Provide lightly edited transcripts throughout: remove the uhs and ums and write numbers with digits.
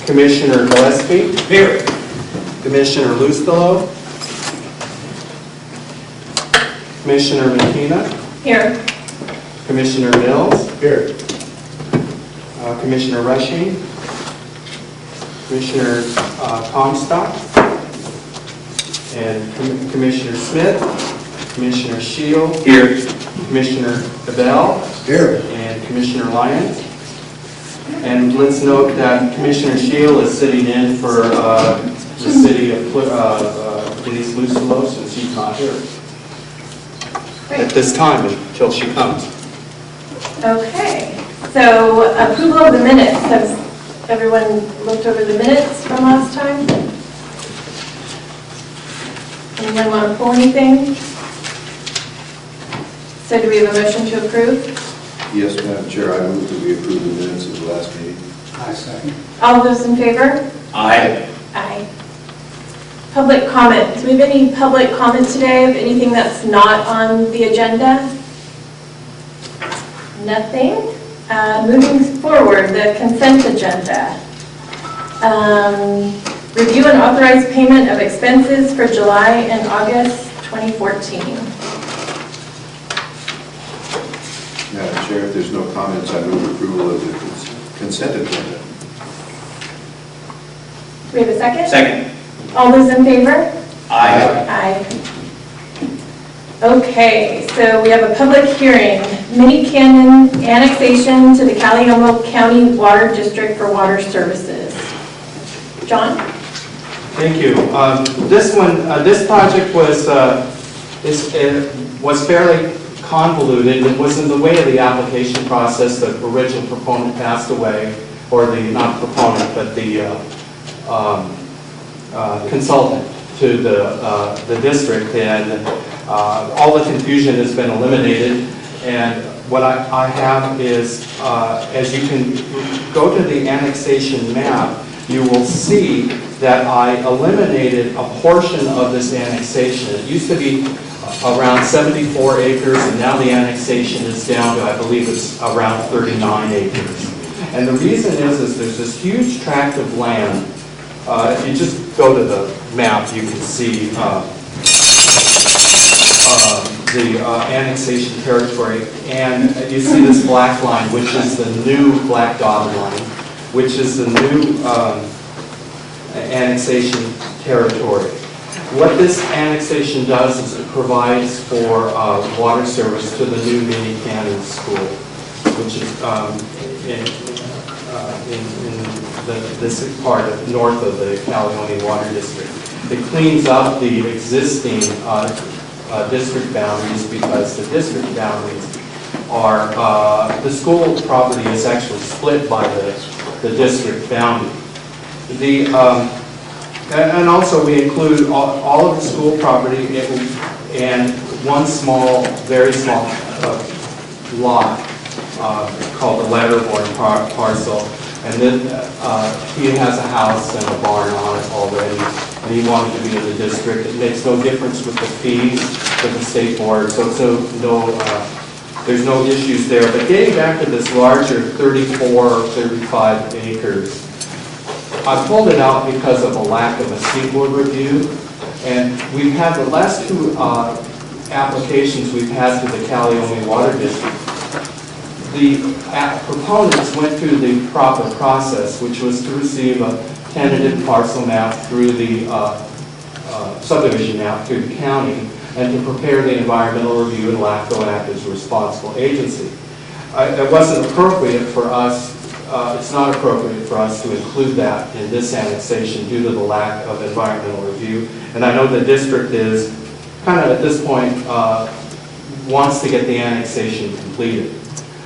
Commissioner Gillespie. Here. Commissioner Lustelo. Commissioner McKenna. Here. Commissioner Mills. Here. Commissioner Rushing. Commissioner Comstock. And Commissioner Smith. Commissioner Shield. Here. Commissioner Abell. Here. And Commissioner Lyons. And let's note that Commissioner Shield is sitting in for the city of Denise Lustelo, since she's not here at this time until she comes. Okay. So approval of the minutes. Has everyone looked over the minutes from last time? Anyone want to pull anything? So do we have a motion to approve? Yes, Madam Chair, I move that we approve the minutes of the last meeting. I second. All those in favor? Aye. Aye. Public comment. Do we have any public comment today of anything that's not on the agenda? Nothing. Moving forward, the consent agenda. Review and authorize payment of expenses for July and August 2014. Madam Chair, if there's no comments, I move approval of the consent agenda. Do we have a second? Second. All those in favor? Aye. Aye. Okay, so we have a public hearing, Mini Canyon annexation to the Caleoma County Water District for water services. John? Thank you. This project was fairly convoluted. It was in the way of the application process. The original proponent passed away, or not proponent, but the consultant to the district, and all the confusion has been eliminated. And what I have is, as you can go to the annexation map, you will see that I eliminated a portion of this annexation. It used to be around 74 acres, and now the annexation is down to, I believe it's around 39 acres. And the reason is there's this huge tract of land. If you just go to the map, you can see the annexation territory, and you see this black line, which is the new black dotted line, which is the new annexation territory. What this annexation does is it provides for water service to the new Mini Canyon School, which is in this part of north of the Caleoma Water District. It cleans up the existing district boundaries, because the district boundaries are, the school property is actually split by the district boundary. And also we include all of the school property and one small, very small lot called the Letterborn parcel. And then he has a house and a barn on it already, and he wanted to be in the district. It makes no difference with the fees for the state board, so there's no issues there. But getting back to this larger 34 or 35 acres, I pulled it out because of a lack of a seaward review. And we've had the last two applications we've had to the Caleoma Water District. The proponents went through the proper process, which was to receive a tentative parcel map through the subdivision map through the county, and to prepare the environmental review, and LAFCo act as a responsible agency. It wasn't appropriate for us, it's not appropriate for us to include that in this annexation due to the lack of environmental review. And I know the district is kind of at this point wants to get the annexation completed.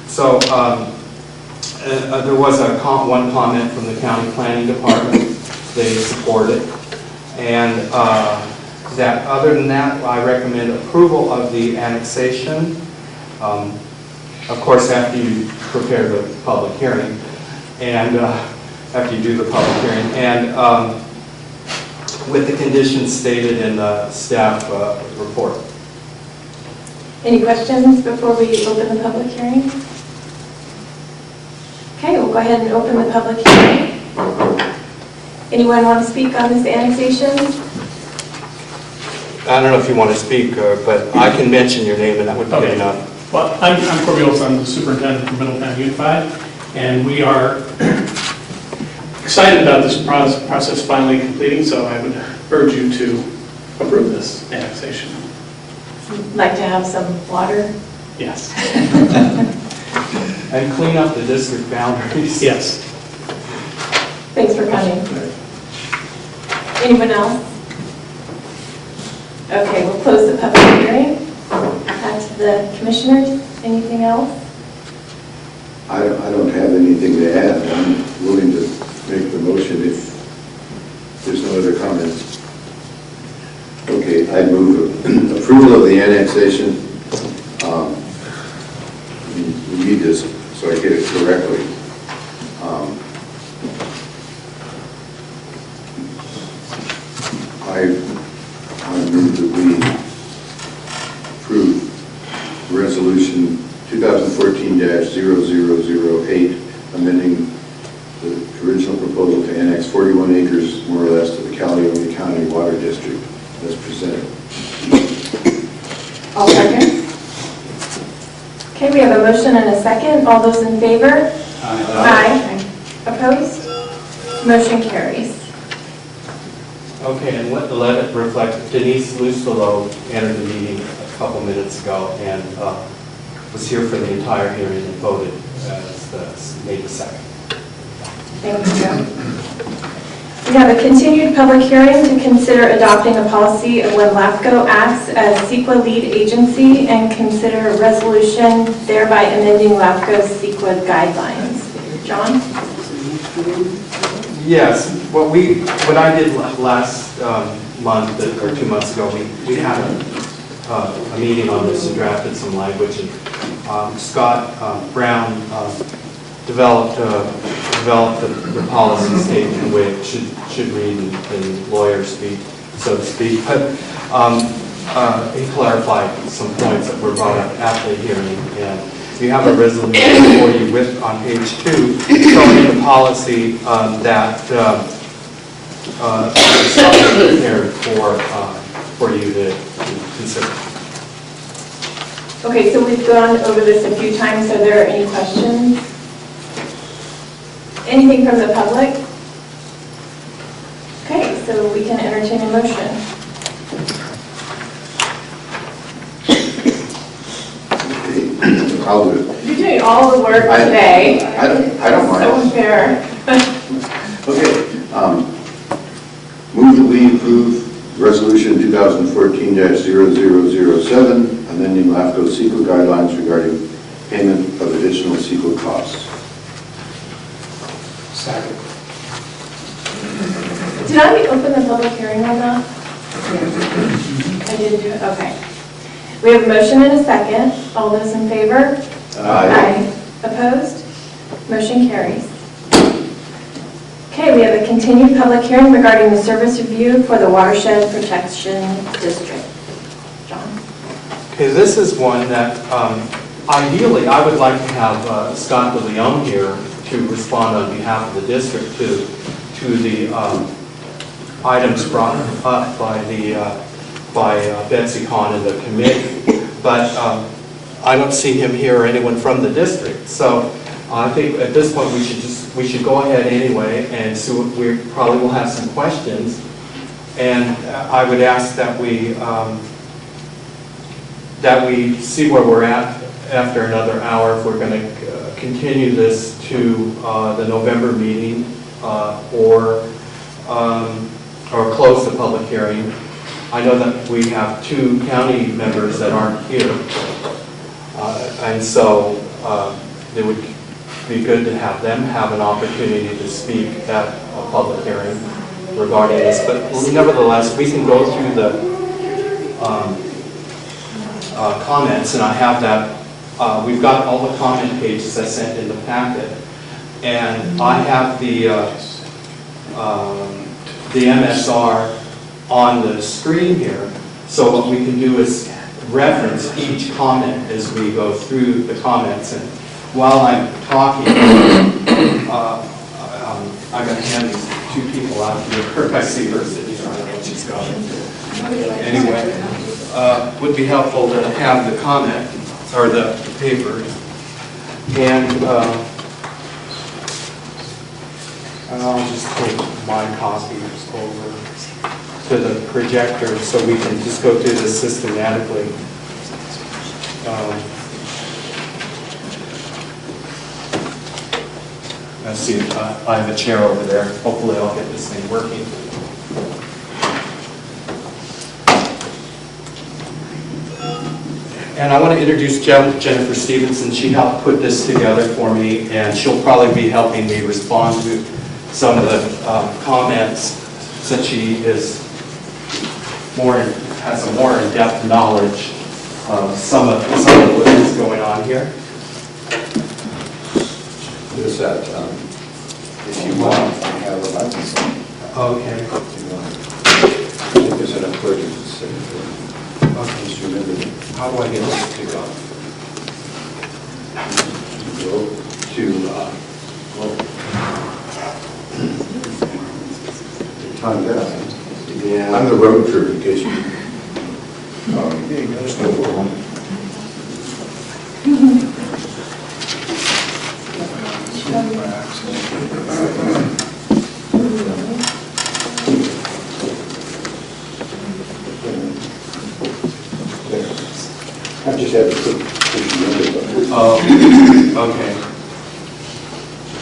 So there was one comment from the county planning department. They support it. And that other than that, I recommend approval of the annexation. Of course, after you prepare the public hearing, and after you do the public hearing, and with the conditions stated in the staff report. Any questions before we open the public hearing? Okay, we'll go ahead and open the public hearing. Anyone want to speak on this annexation? I don't know if you want to speak, but I can mention your name and that would be Okay. enough. Well, I'm Corbeil, I'm the superintendent for Middletown Unified, and we are excited about this process finally completing, so I would urge you to approve this annexation. Like to have some water? Yes. And clean up the district boundaries. Yes. Thanks for coming. Anyone else? Okay, we'll close the public hearing. Back to the commissioners. Anything else? I don't have anything to add. I'm willing to make the motion if there's no other comments. Okay, I move approval of the annexation. We need this so I get it correctly. I move that we approve Resolution 2014-0008, amending the original proposal to annex 41 acres, more or less, to the Caledonia County Water District as presented. All second. Okay, we have a motion and a second. All those in favor? Aye. Opposed? Motion carries. Okay, and let it reflect, Denise Lucelo entered the meeting a couple minutes ago and was here for the entire hearing and voted made the second. Thank you, Joe. We have a continued public hearing to consider adopting a policy of when LAFCo acts as CEQA lead agency and consider a resolution thereby amending LAFCo's CEQA guidelines. John? Yes, what I did last month or 2 months ago, we had a meeting on this and drafted some language, and Scott Brown developed the policy statement the way it should read in lawyer speak, so to speak. But he clarified some points that were brought up at the hearing, and we have a resolution for you on page 2 showing the policy that Scott prepared for you to consider. Okay, so we've gone over this a few times. Are there any questions? Anything from the public? Okay, so we can entertain a motion. I'll do it. You're doing all the work today. I don't mind. So unfair. Okay. Move that we approve Resolution 2014-0007, amending LAFCO CEQA guidelines regarding payment of additional CEQA costs. Second. Did I open the public hearing on that? I did do it, okay. We have a motion and a second. All those in favor? Aye. Opposed? Motion carries. Okay, we have a continued public hearing regarding the service review for the Watershed Protection District. John? Okay, this is one that ideally I would like to have Scott DeLeon here to respond on behalf of the district to the items brought up by Betsy Hahn and the committee, but I don't see him here or anyone from the district. So I think at this point we should go ahead anyway, and so we probably will have some questions, and I would ask that we see where we're at after another hour, if we're going to continue this to the November meeting or close the public hearing. I know that we have 2 county members that aren't here, and so it would be good to have them have an opportunity to speak at a public hearing regarding this. But nevertheless, we can go through the comments, and I have that. We've got all the comment pages I sent in the packet, and I have the MSR on the screen here. So what we can do is reference each comment as we go through the comments. And while I'm talking, I'm going to hand these two people out here. I see her sitting here, I don't know what she's got. Anyway, would be helpful to have the comment, or the paper. And I'll just take my copies over to the projector so we can just go through this systematically. Let's see, I have a chair over there. Hopefully I'll get this thing working. And I want to introduce Jennifer Stevenson. She helped put this together for me, and she'll probably be helping me respond to some of the comments, since she is has a more in-depth knowledge of some of what is going on here. Is that, if you want, I have a microphone. Okay. If you want. I think there's an important signature. Okay. Just remember that. How do I get this to go? Go to, time down. Yeah. I'm the road crew in case you. There's no problem. I just have to put the numbers on. Oh, okay.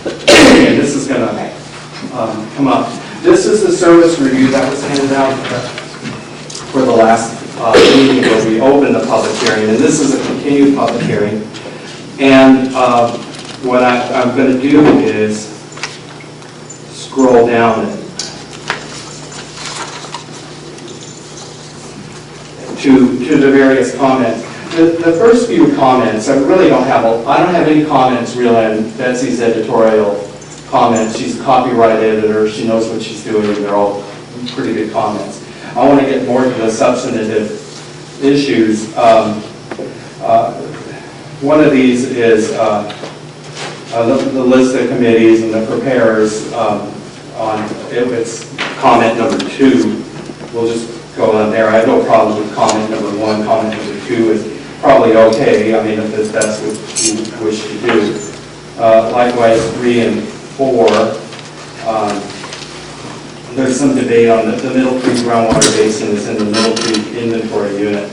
Okay, this is going to come up. This is the service review that was handed out for the last meeting where we opened the public hearing, and this is a continued public hearing. And what I'm going to do is scroll down to the various comments. The first few comments, I really don't have any comments really on Betsy's editorial comments. She's a copyright editor. She knows what she's doing, and they're all pretty good comments. I want to get more to the substantive issues. One of these is the list of committees and the preparers on it's comment number 2. We'll just go on there. I have no problem with comment number 1. Comment number 2 is probably okay. I mean, if that's what you wish to do. Likewise, 3 and 4. There's some debate on the Middle Creek groundwater basin is in the Middle Creek inventory unit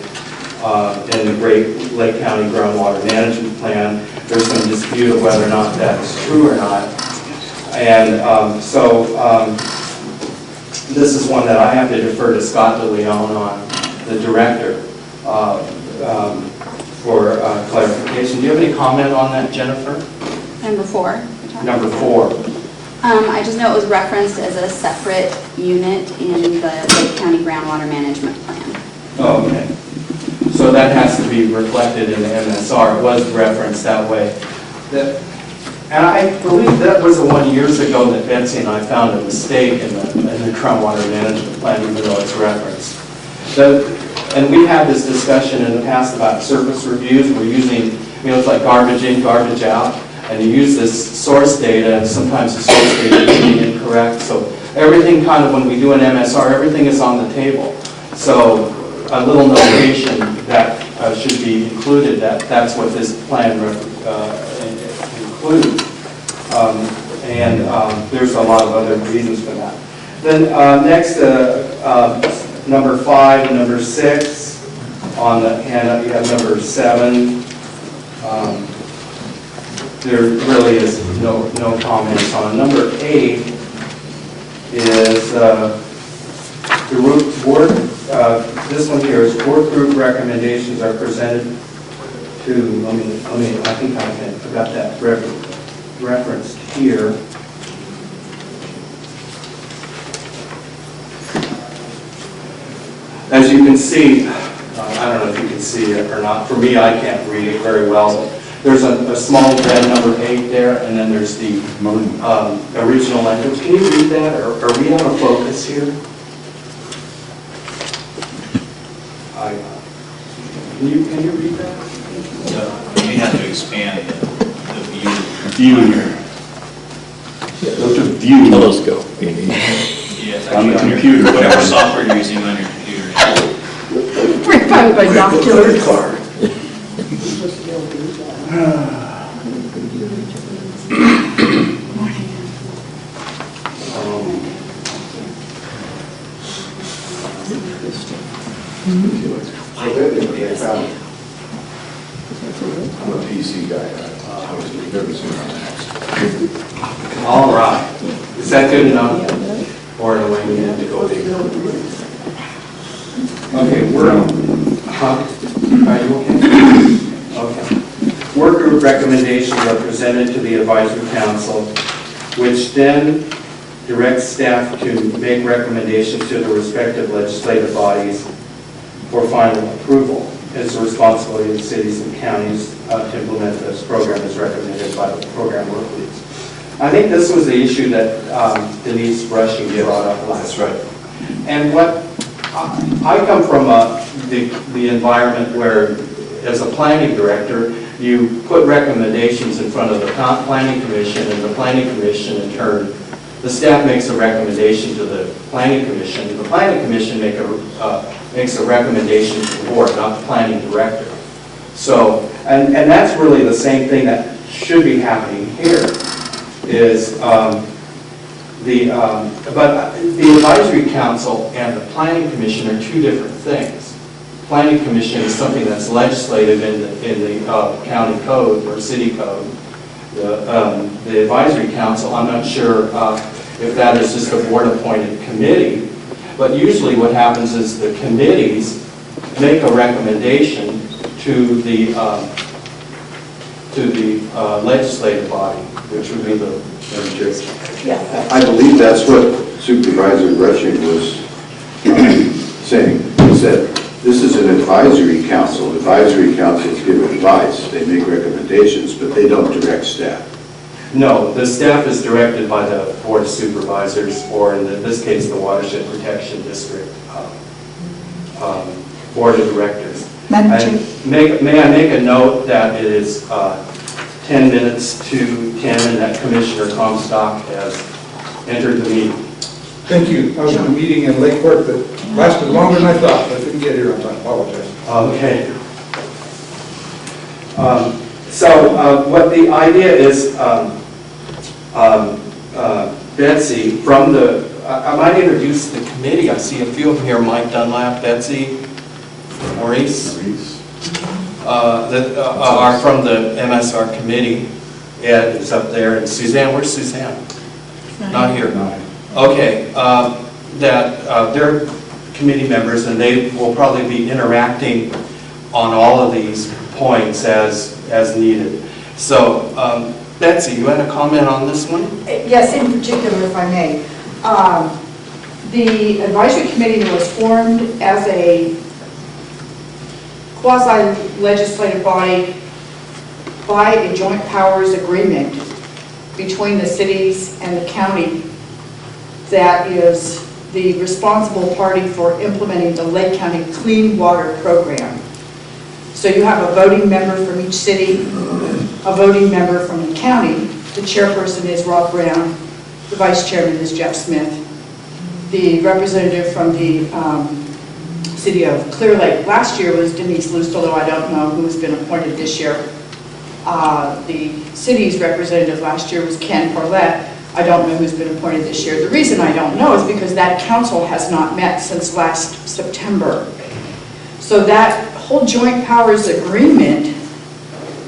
in the Great Lake County Groundwater Management Plan. There's some dispute of whether or not that's true or not. And this is one that I have to defer to Scott DeLeon on, the director, for clarification. Do you have any comment on that, Jennifer? Number 4. Number 4. I just know it was referenced as a separate unit in the Lake County Groundwater Management Plan. Oh, okay. So that has to be reflected in the MSR. It was referenced that way. And I believe that was the one years ago that Betsy and I found a mistake in the groundwater management plan, even though it's referenced. And we had this discussion in the past about surface reviews. We're using, it's like garbage in, garbage out. And you use this source data, and sometimes the source data can be incorrect. So everything kind of, when we do an MSR, everything is on the table. So a little notation that should be included, that's what this plan includes. There's a lot of other reasons for that. Then next, number 5 and number 6 on the handout, you have number 7. There really is no comments on. Number 8 is the board. This one here is board group recommendations are presented to. I think I got that referenced here. As you can see, I don't know if you can see it or not. For me, I can't read it very well. There's a small red number 8 there, and then there's the original language. Can you read that? Or are we out of focus here? Can you read that? You have to expand the view here. Yeah, those are view Telescope. Yes, on the actually, computer. whatever software you're using on your computer. By binoculars. Card. I'm a PC guy. I was nervous about that. All right. Is that good enough? Or do we need to go bigger? Okay, are you okay? Okay. Work group recommendations are presented to the advisory council, which then directs staff to make recommendations to the respective legislative bodies for final approval. It's the responsibility of the cities and counties to implement this program as recommended by the program work groups. I think this was the issue that Denise Brushing brought up last. That's right. And what I come from the environment where, as a planning director, you put recommendations in front of the planning commission, and the planning commission in turn, the staff makes a recommendation to the planning commission. The planning commission makes a recommendation to the board, not the planning director. So, and that's really the same thing that should be happening here. Is but the advisory council and the planning commission are two different things. Planning commission is something that's legislative in the county code or city code. The advisory council, I'm not sure if that is just a board-appointed committee, but usually what happens is the committees make a recommendation to the legislative body, which would be the I believe that's what Supervisor Brushing was saying. He said, this is an advisory council. Advisory councils give advice. They make recommendations, but they don't direct staff. No, the staff is directed by the Board of Supervisors, or in this case, the Watershed Protection District Board of Directors. Madam Chair. May I make a note that it is 10 minutes to 10 and that Commissioner Comstock has entered the meeting. Thank you. I was in a meeting in Lake Worth that lasted longer than I thought. I couldn't get here on time. I apologize. Okay. So what the idea is, Betsy, from the, I might introduce the committee. I see a few of them here, Mike Dunlap, Betsy, Maurice, that are from the MSR committee. Ed is up there, and Suzanne, where's Suzanne? Not here. Okay, they're committee members, and they will probably be interacting on all of these points as needed. So, Betsy, you had a comment on this one? Yes, in particular, if I may. The advisory committee was formed as a quasi-legislative body by a joint powers agreement between the cities and the county that is the responsible party for implementing the Lake County Clean Water Program. So you have a voting member from each city, a voting member from the county. The chairperson is Rob Brown. The vice chairman is Jeff Smith. The representative from the city of Clear Lake last year was Denise Lust, although I don't know who has been appointed this year. The city's representative last year was Ken Parlett. I don't know who's been appointed this year. The reason I don't know is because that council has not met since last September. So that whole joint powers agreement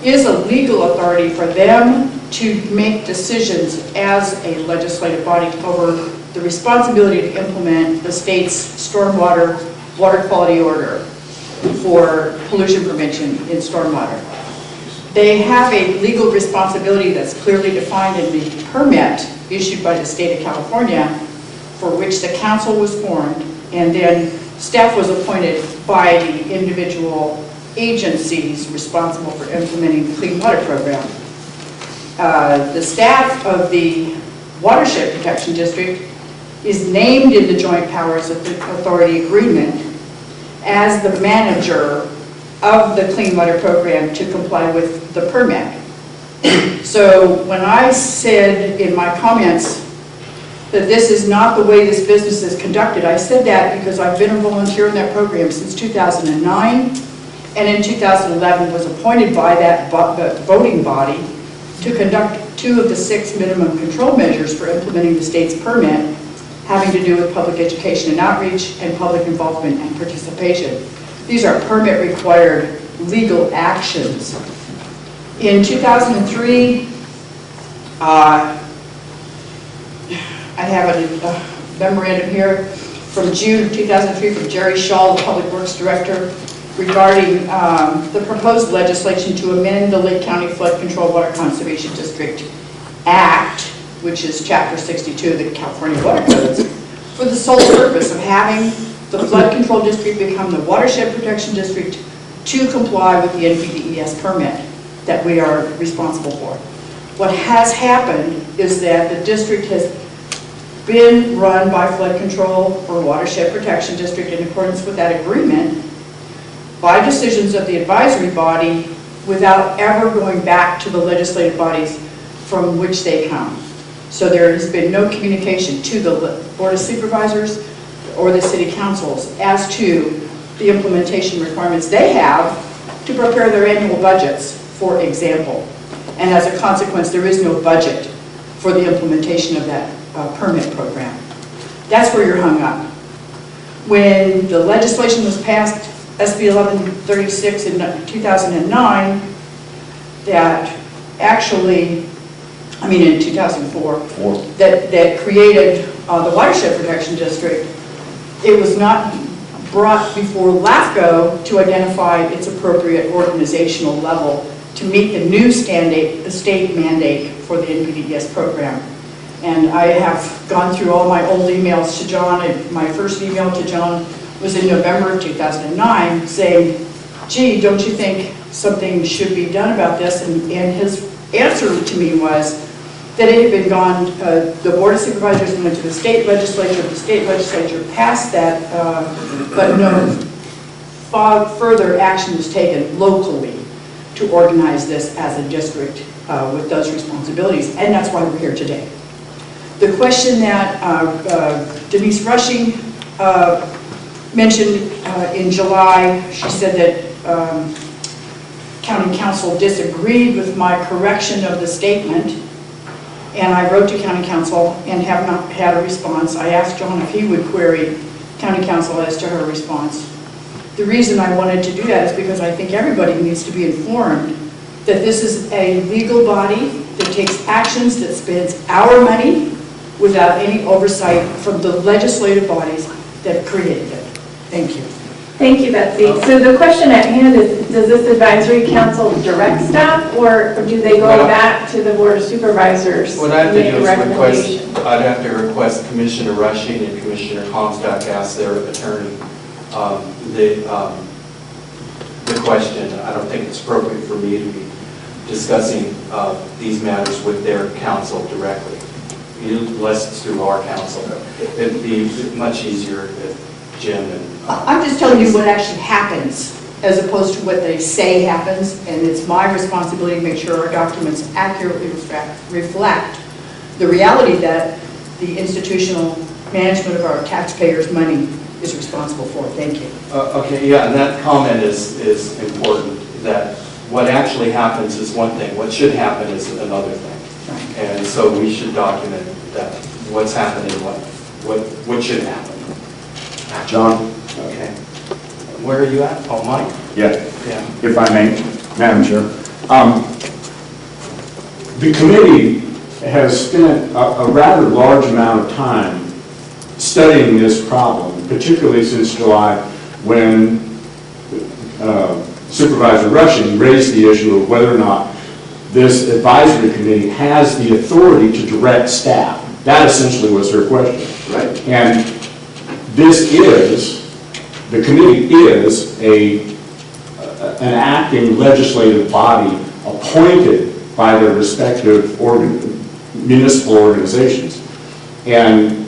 is a legal authority for them to make decisions as a legislative body over the responsibility to implement the state's stormwater water quality order for pollution prevention in stormwater. They have a legal responsibility that's clearly defined in the permit issued by the state of California, for which the council was formed, and then staff was appointed by the individual agencies responsible for implementing the Clean Water Program. The staff of the Watershed Protection District is named in the Joint Powers Authority Agreement as the manager of the Clean Water Program to comply with the permit. So when I said in my comments that this is not the way this business is conducted. I said that because I've been a volunteer in that program since 2009, and in 2011 was appointed by that voting body to conduct 2 of the 6 minimum control measures for implementing the state's permit having to do with public education and outreach and public involvement and participation. These are permit-required legal actions. In 2003, I have a memorandum here from June 2003 from Jerry Shaw, the Public Works Director, regarding the proposed legislation to amend the Lake County Flood Control Water Conservation District Act, which is Chapter 62 of the California Water Codes, for the sole purpose of having the Flood Control District become the Watershed Protection District to comply with the NPDES permit that we are responsible for. What has happened is that the district has been run by Flood Control or Watershed Protection District in accordance with that agreement by decisions of the advisory body without ever going back to the legislative bodies from which they come. So there has been no communication to the Board of Supervisors or the city councils as to the implementation requirements they have to prepare their annual budgets, for example. And as a consequence, there is no budget for the implementation of that permit program. That's where you're hung up. When the legislation was passed, SB 1136 in 2009, that actually, in 2004, that created the Watershed Protection District, it was not brought before LAFCo to identify its appropriate organizational level to meet the new the state mandate for the NPDES program. And I have gone through all my old emails to John, and my first email to John was in November of 2009 saying, gee, don't you think something should be done about this? And his answer to me was that it had been gone, the Board of Supervisors went to the state legislature passed that, but no further action was taken locally to organize this as a district with those responsibilities, and that's why we're here today. The question that Denise Rushing mentioned in July, she said that County Council disagreed with my correction of the statement, and I wrote to County Council and have not had a response. I asked John if he would query County Council as to her response. The reason I wanted to do that is because I think everybody needs to be informed that this is a legal body that takes actions that spends our money without any oversight from the legislative bodies that created it. Thank you. Thank you, Betsy. So the question at hand is, does this advisory council direct staff, or do they go back to the Board of Supervisors? What I have to and do make a is recommendation? I'd have to request Commissioner Rushing and Commissioner Comstock ask their attorney the question. I don't think it's appropriate for me to be discussing these matters with their counsel directly, unless it's through our counsel. It'd be much easier if Jim and... I'm just telling you what actually happens as opposed to what they say happens, and it's my responsibility to make sure our documents accurately reflect the reality that the institutional management of our taxpayers' money is responsible for. Thank you. Okay, yeah, and that comment is important, that what actually happens is one thing, what should happen is another thing. Right. And so we should document that, what's happening, what should happen. John? Okay. Where are you at? Oh, Mike? Yeah. Yeah. If I may, Madam Chair. The committee has spent a rather large amount of time studying this problem, particularly since July, when Supervisor Rushing raised the issue of whether or not this advisory committee has the authority to direct staff. That essentially was her question. Right. And the committee is an acting legislative body appointed by their respective municipal organizations, and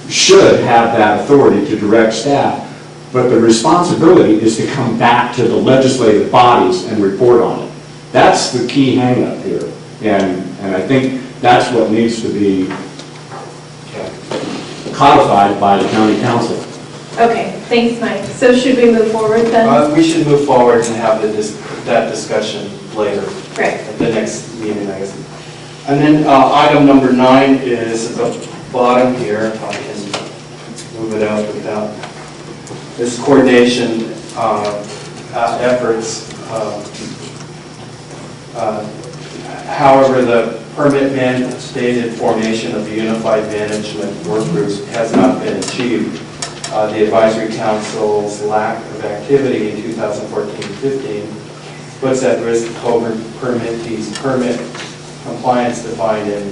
should have that authority to direct staff, but the responsibility is to come back to the legislative bodies and report on it. That's the key hang-up here, and I think that's what needs to be codified by the county council. Okay, thanks, Mike. So should we move forward then? We should move forward and have that discussion later. Great. At the next meeting, I guess. And then item number 9 is at the bottom here, if I can move it out without this coordination efforts. However, the permit mandated formation of the Unified Management Work Group has not been achieved. The Advisory Council's lack of activity in 2014-15 puts at risk permittees' permit compliance defined in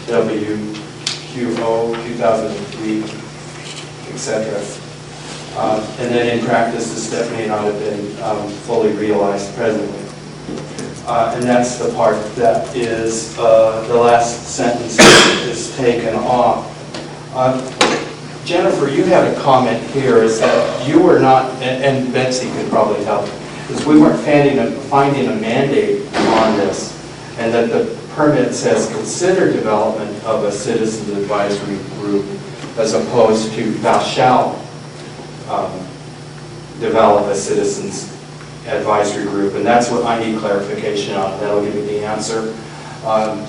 WQO 2003, etc. And then in practice, this step may not have been fully realized presently. And that's the part that is the last sentence is taken off. Jennifer, you had a comment here, is that you were not, and Betsy could probably help, is we weren't finding a mandate on this, and that the permit says consider development of a citizens advisory group as opposed to thou shalt develop a citizens advisory group, and that's what I need clarification on. That'll give me the answer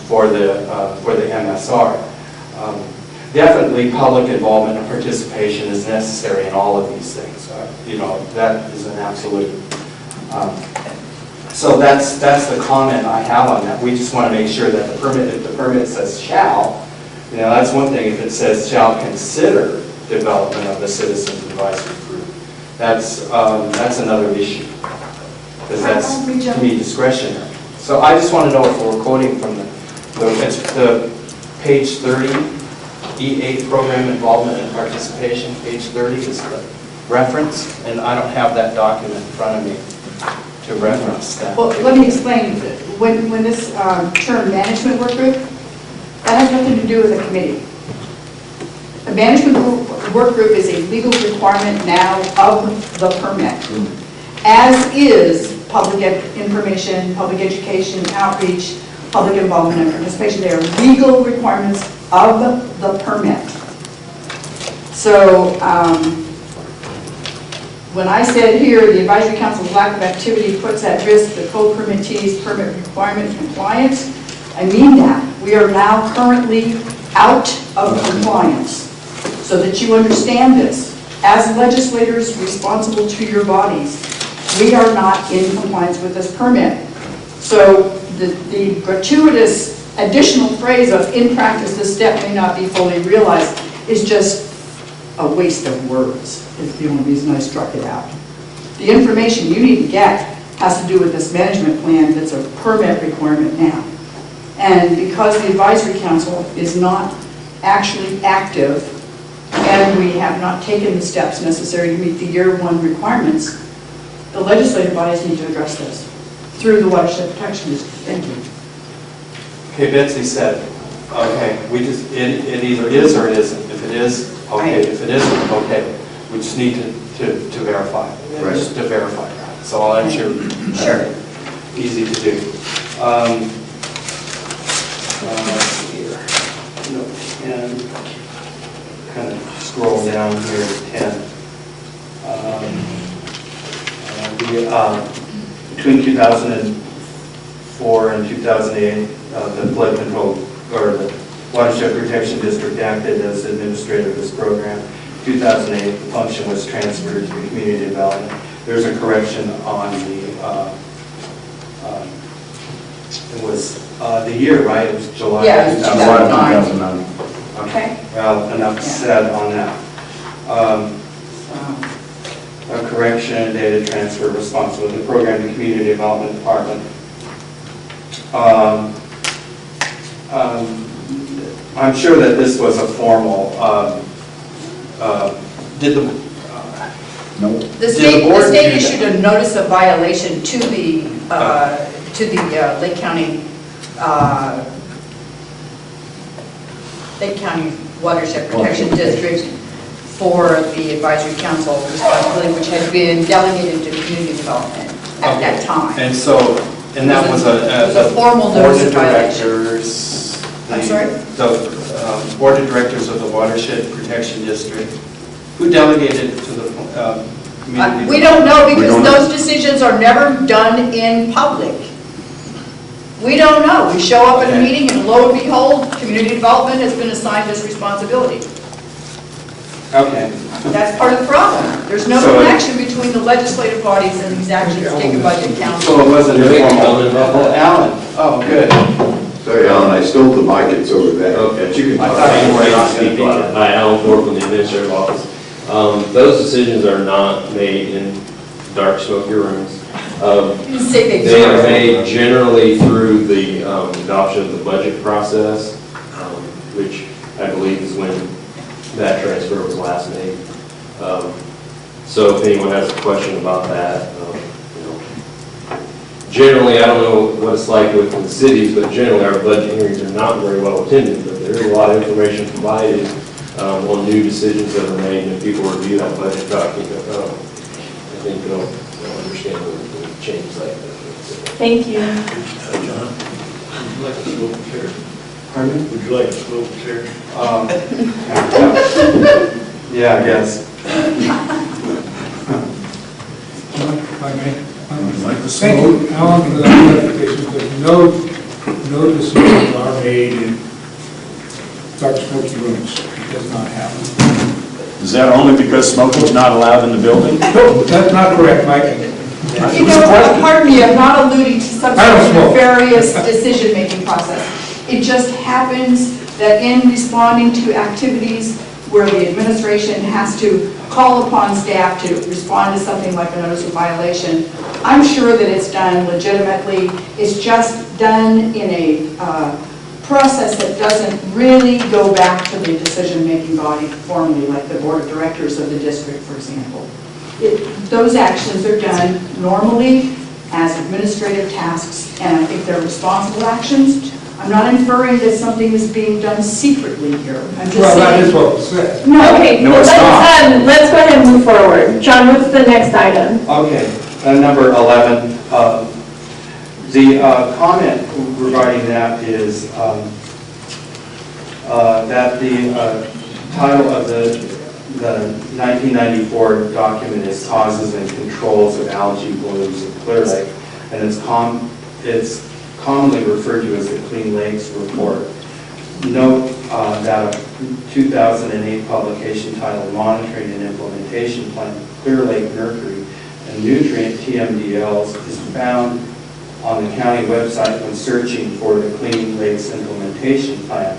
for the MSR. Definitely, public involvement and participation is necessary in all of these things. You know, that is an absolute. So that's the comment I have on that. We just want to make sure that the permit, if the permit says shall, you know, that's one thing. If it says shall consider development of the citizens advisory group, that's another issue, because that's to me discretionary. So I just want to know if we're quoting from the page 30. E8 program involvement and participation, page 30 is the reference, and I don't have that document in front of me to reference that. Well, let me explain. When this term management work group, that has nothing to do with a committee. A management work group is a legal requirement now of the permit, as is public information, public education, outreach, public involvement and participation. They are legal requirements of the permit. So when I said here, the Advisory Council's lack of activity puts at risk the co-permittees' permit requirement compliance, I mean that. We are now currently out of compliance, so that you understand this. As legislators responsible to your bodies, we are not in compliance with this permit. So the gratuitous additional phrase of in practice this step may not be fully realized is just a waste of words. It's the only reason I struck it out. The information you need to get has to do with this management plan that's a permit requirement now. And because the Advisory Council is not actually active and we have not taken the steps necessary to meet the year 1 requirements, the legislative bodies need to address this through the Watershed Protection District. Thank you. Okay, Betsy said, okay, we just, it either is or it isn't. If it is, okay. If it isn't, okay. We just need to verify. Right. Just to verify that. So I'll answer. Sure. Easy to do. Let's see here. No, 10. Kind of scroll down here to 10. Between 2004 and 2008, the flood control, or the Watershed Protection District acted as administrator of this program. 2008, the function was transferred to community development. There's a correction on the, it was the year, right? It was July. Yeah, it was 2009. Okay. Well, enough said on that. A correction and data transfer responsible to the program to community development department. I'm sure that this was a formal, No. The state issued a notice of violation to the Lake County Watershed Protection District for the Advisory Council responsibility, which had been delegated to community development at that time. And so, and that was It was a formal notice of violation. directors. I'm sorry? The Board of Directors of the Watershed Protection District. Who delegated it to the community? We don't know We because don't know. those decisions are never done in public. We don't know. We show up at a Okay. meeting and lo and behold, community development has been assigned this responsibility. Okay. That's part of the problem. There's no So- connection between the legislative bodies and these actions taken by the council. So it wasn't You're making informal. comment. Oh, Alan. Oh, good. Sorry, Alan, I stole the mic, it's over there. Okay. But you can I talk. thought you were not Speak going to be on it. Hi, Alan Thorpe from the Administrative Office. Those decisions are not made in dark, smoky rooms. You didn't say They are made generally through the adoption of the budget process, which I believe is when that transfer was last made. So if anyone has a question about that, generally, I don't know what it's like with the cities, but generally our budget hearings are not very well attended, but there is a lot of information provided on new decisions that are made, and if people review that budget document, I think they'll understand the changes like that. Thank you. John, would you like a swivel chair? Pardon me? Would you like a swivel chair? Yeah, I guess. If I may. Like the Thank you, Alan, for that clarification, because no decisions are made in dark smoky rooms. It does not happen. Is that only because smoking is not allowed in the building? No, that's not correct, Mike. You know, pardon me, I'm not alluding to some I don't sort of smoke. nefarious decision-making process. It just happens that in responding to activities where the administration has to call upon staff to respond to something like a notice of violation, I'm sure that it's done legitimately. It's just done in a process that doesn't really go back to the decision-making body formally, like the board of directors of the district, for example. Those actions are done normally as administrative tasks, and I think they're responsible actions. I'm not inferring that something is being done secretly here. I'm just Well, that saying. is what was said. Okay, No, it's let's go ahead and move forward. John, what's the next item? Okay, number 11. The comment regarding that is that the title of the 1994 document is Causes and Controls of Algae Blooms in Clear Lake, and it's commonly referred to as the Clean Lakes Report. Note that a 2008 publication titled Monitoring and Implementation Plan, Clear Lake Mercury and Nutrient TMDLs is found on the county website when searching for the Clean Lakes Implementation Plan.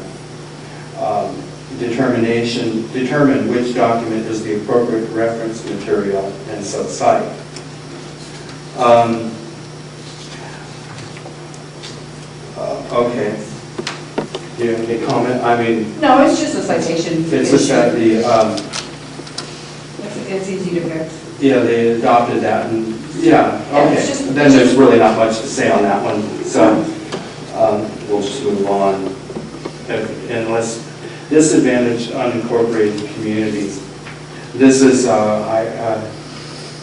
Determine which document is the appropriate reference material and sub-site. Okay. Do you have any comment? I mean, No, it's just a citation. it's just that the, It's easy to fix. yeah, they adopted that, and, yeah, Yeah, it's okay. just- Then there's really not much to say on that one, so we'll just move on. Unless disadvantaged unincorporated communities. This is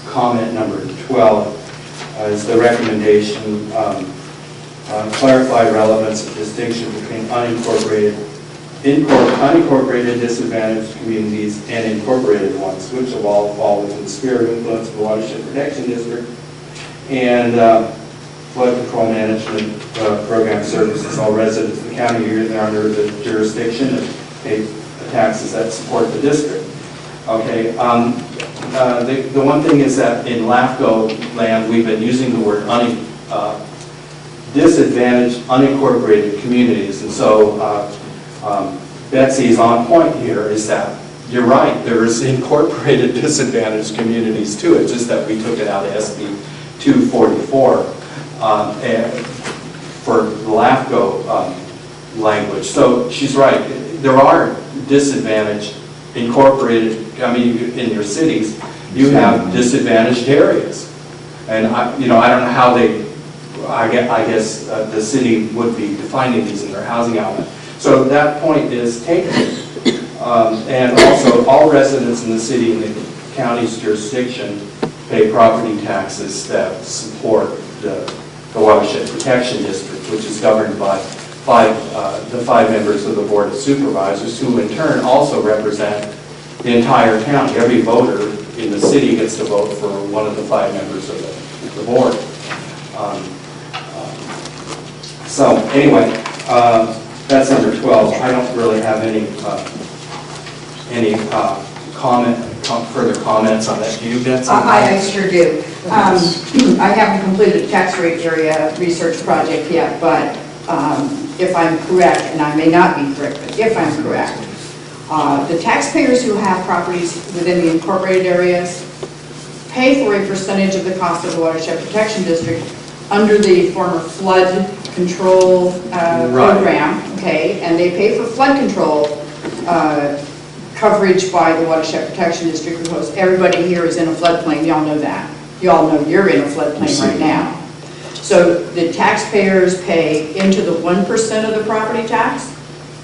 comment number 12, is the recommendation, clarify relevance and distinction between unincorporated disadvantaged communities and incorporated ones, which will all fall within the sphere of influence of the Watershed Protection District, and flood control management program services. All residents of the county are under the jurisdiction of pay taxes that support the district. Okay, the one thing is that in LAFCo land, we've been using the word disadvantaged unincorporated communities, and so Betsy's on point here is that you're right, there's incorporated disadvantaged communities too. It's just that we took it out of SB 244 and for the LAFCO language. So she's right, there are disadvantaged incorporated, I mean, in your cities, you have disadvantaged areas. And I don't know how I guess the city would be defining these in their housing element. So that point is taken. And also, all residents in the city and the county's jurisdiction pay property taxes that support the Watershed Protection District, which is governed by the 5 members of the Board of Supervisors, who in turn also represent the entire county. Every voter in the city gets to vote for one of the 5 members of the board. So anyway, that's number 12. I don't really have any further comments on that. Do you get something? I sure do. I haven't completed the tax rate area research project yet, but if I'm correct, and I may not be correct, but if I'm correct, the taxpayers who have properties within the incorporated areas pay for a percentage of the cost of the Watershed Protection District under the former flood control program, okay? And they pay for flood control coverage by the Watershed Protection District because everybody here is in a floodplain. Y'all know that. Y'all know you're in a floodplain right now. So the taxpayers pay into the 1% of the property tax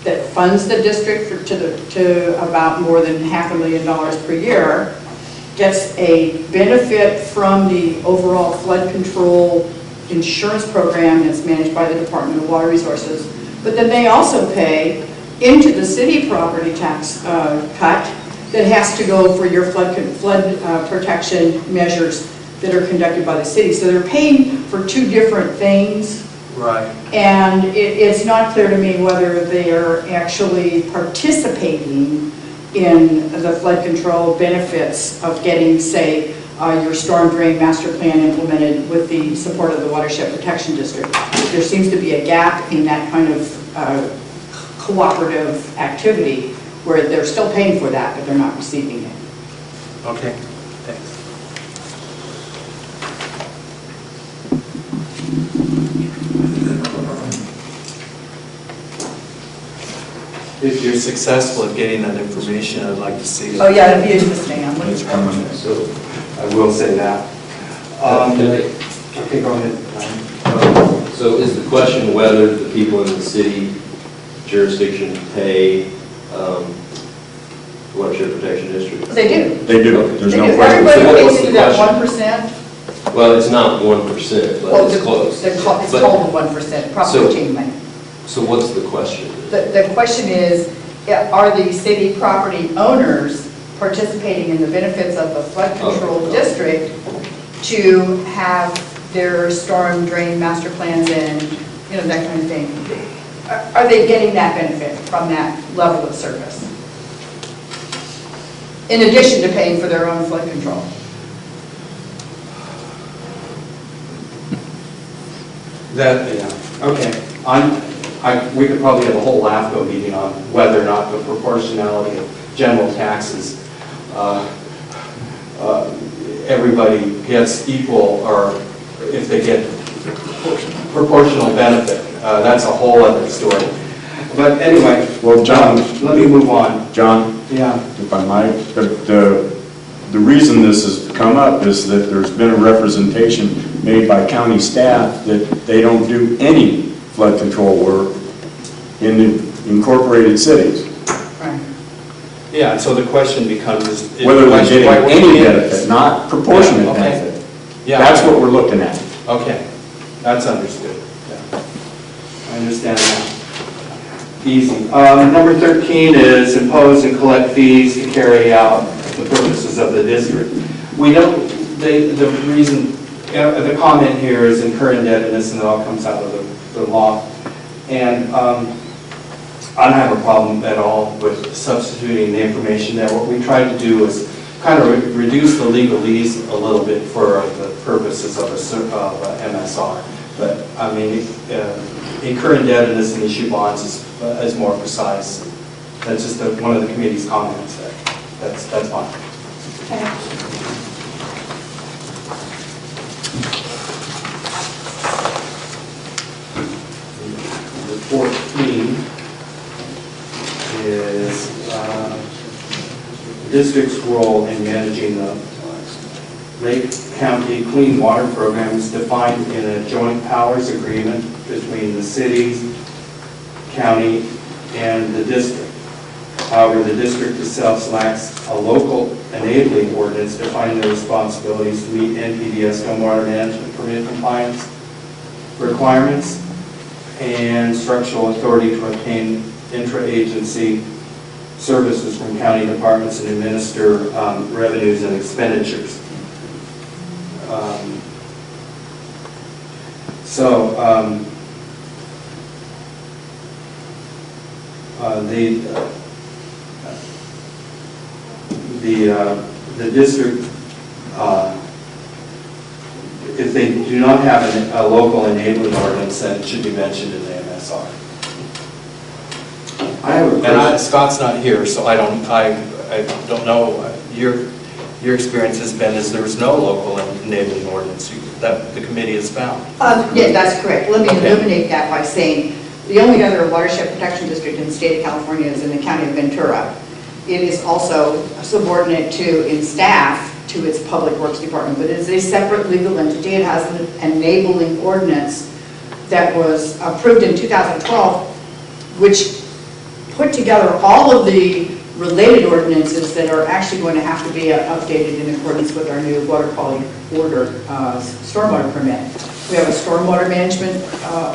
that funds the district to about more than $500,000 per year, gets a benefit from the overall flood control insurance program that's managed by the Department of Water Resources. But then they also pay into the city property tax cut that has to go for your flood protection measures that are conducted by the city. So they're paying for 2 different things. Right. And it's not clear to me whether they are actually participating in the flood control benefits of getting, say, your storm drain master plan implemented with the support of the Watershed Protection District. There seems to be a gap in that kind of cooperative activity where they're still paying for that, but they're not receiving it. Okay, thanks. If you're successful at getting that information, I'd like to see it. Oh yeah, it'd be interesting. I'm looking forward to it. So I will say that. Okay, go ahead. So is the question whether the people in the city jurisdiction pay Watershed Protection District? They do. They do. There's They no do. question. Everybody So what's pays the into that question? 1%. Well, it's not 1%, but Well, it's close. It's called the 1%, proper So- attainment. So what's the question? The question is, are the city property owners participating in the benefits of the flood control district to have their storm drain master plans and, that kind of thing? Are they getting that benefit from that level of service? In addition to paying for their own flood control? Okay. We could probably have a whole LAFCo meeting on whether or not the proportionality of general taxes, everybody gets equal, or if they get proportional benefit. That's a whole other story. But anyway, Well, John, let me move on. John, Yeah. if I might, the reason this has come up is that there's been a representation made by county staff that they don't do any flood control work in the incorporated cities. Right. Yeah, and so the question becomes Whether they're getting any benefit, benefit, not proportionate Yeah, okay. benefit. Yeah. That's what we're looking at. Okay, that's understood. Yeah. I understand that. Easy. Number 13 is impose and collect fees to carry out the purposes of the district. We don't, the reason, the comment here is incur indebtedness, and it all comes out of the law. And I don't have a problem at all with substituting the information there. What we tried to do is kind of reduce the legalese a little bit for the purposes of a MSR. But I mean, incur indebtedness and issue bonds is more precise. That's just one of the committee's comments there. That's fine. Okay. Number 14 is the district's role in managing the Lake County Clean Water Program is defined in a joint powers agreement between the cities, county, and the district. However, the district itself lacks a local enabling ordinance defining the responsibilities to meet NPDES stormwater management permit compliance requirements. and structural authority to obtain intra-agency services from county departments and administer revenues and expenditures. The district, if they do not have a local enabling ordinance, then it should be mentioned in the MSR. I have a question. And Scott's not here, so I don't know what your experience has been, is there's no local enabling ordinance that the committee has found. Yeah, that's correct. Let me Okay. eliminate that by saying the only other watershed protection district in the state of California is in the county of Ventura. It is also subordinate to, in staff, to its public works department, but it is a separate legal entity. It has an enabling ordinance that was approved in 2012, which put together all of the related ordinances that are actually going to have to be updated in accordance with our new water quality order, stormwater permit. We have a stormwater management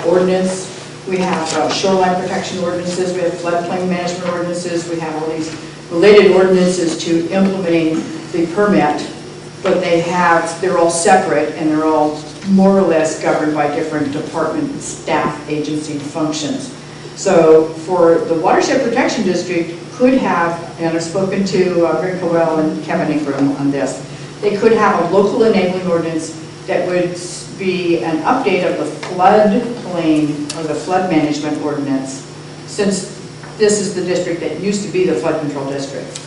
ordinance. We have shoreline protection ordinances. We have floodplain management ordinances. We have all these related ordinances to implementing the permit, but they're all separate and they're all more or less governed by different department, staff, agency functions. So for the Watershed Protection District could have, and I've spoken to Rick Howell and Kevin Ingram on this, they could have a local enabling ordinance that would be an update of the floodplain or the flood management ordinance, since this is the district that used to be the flood control district.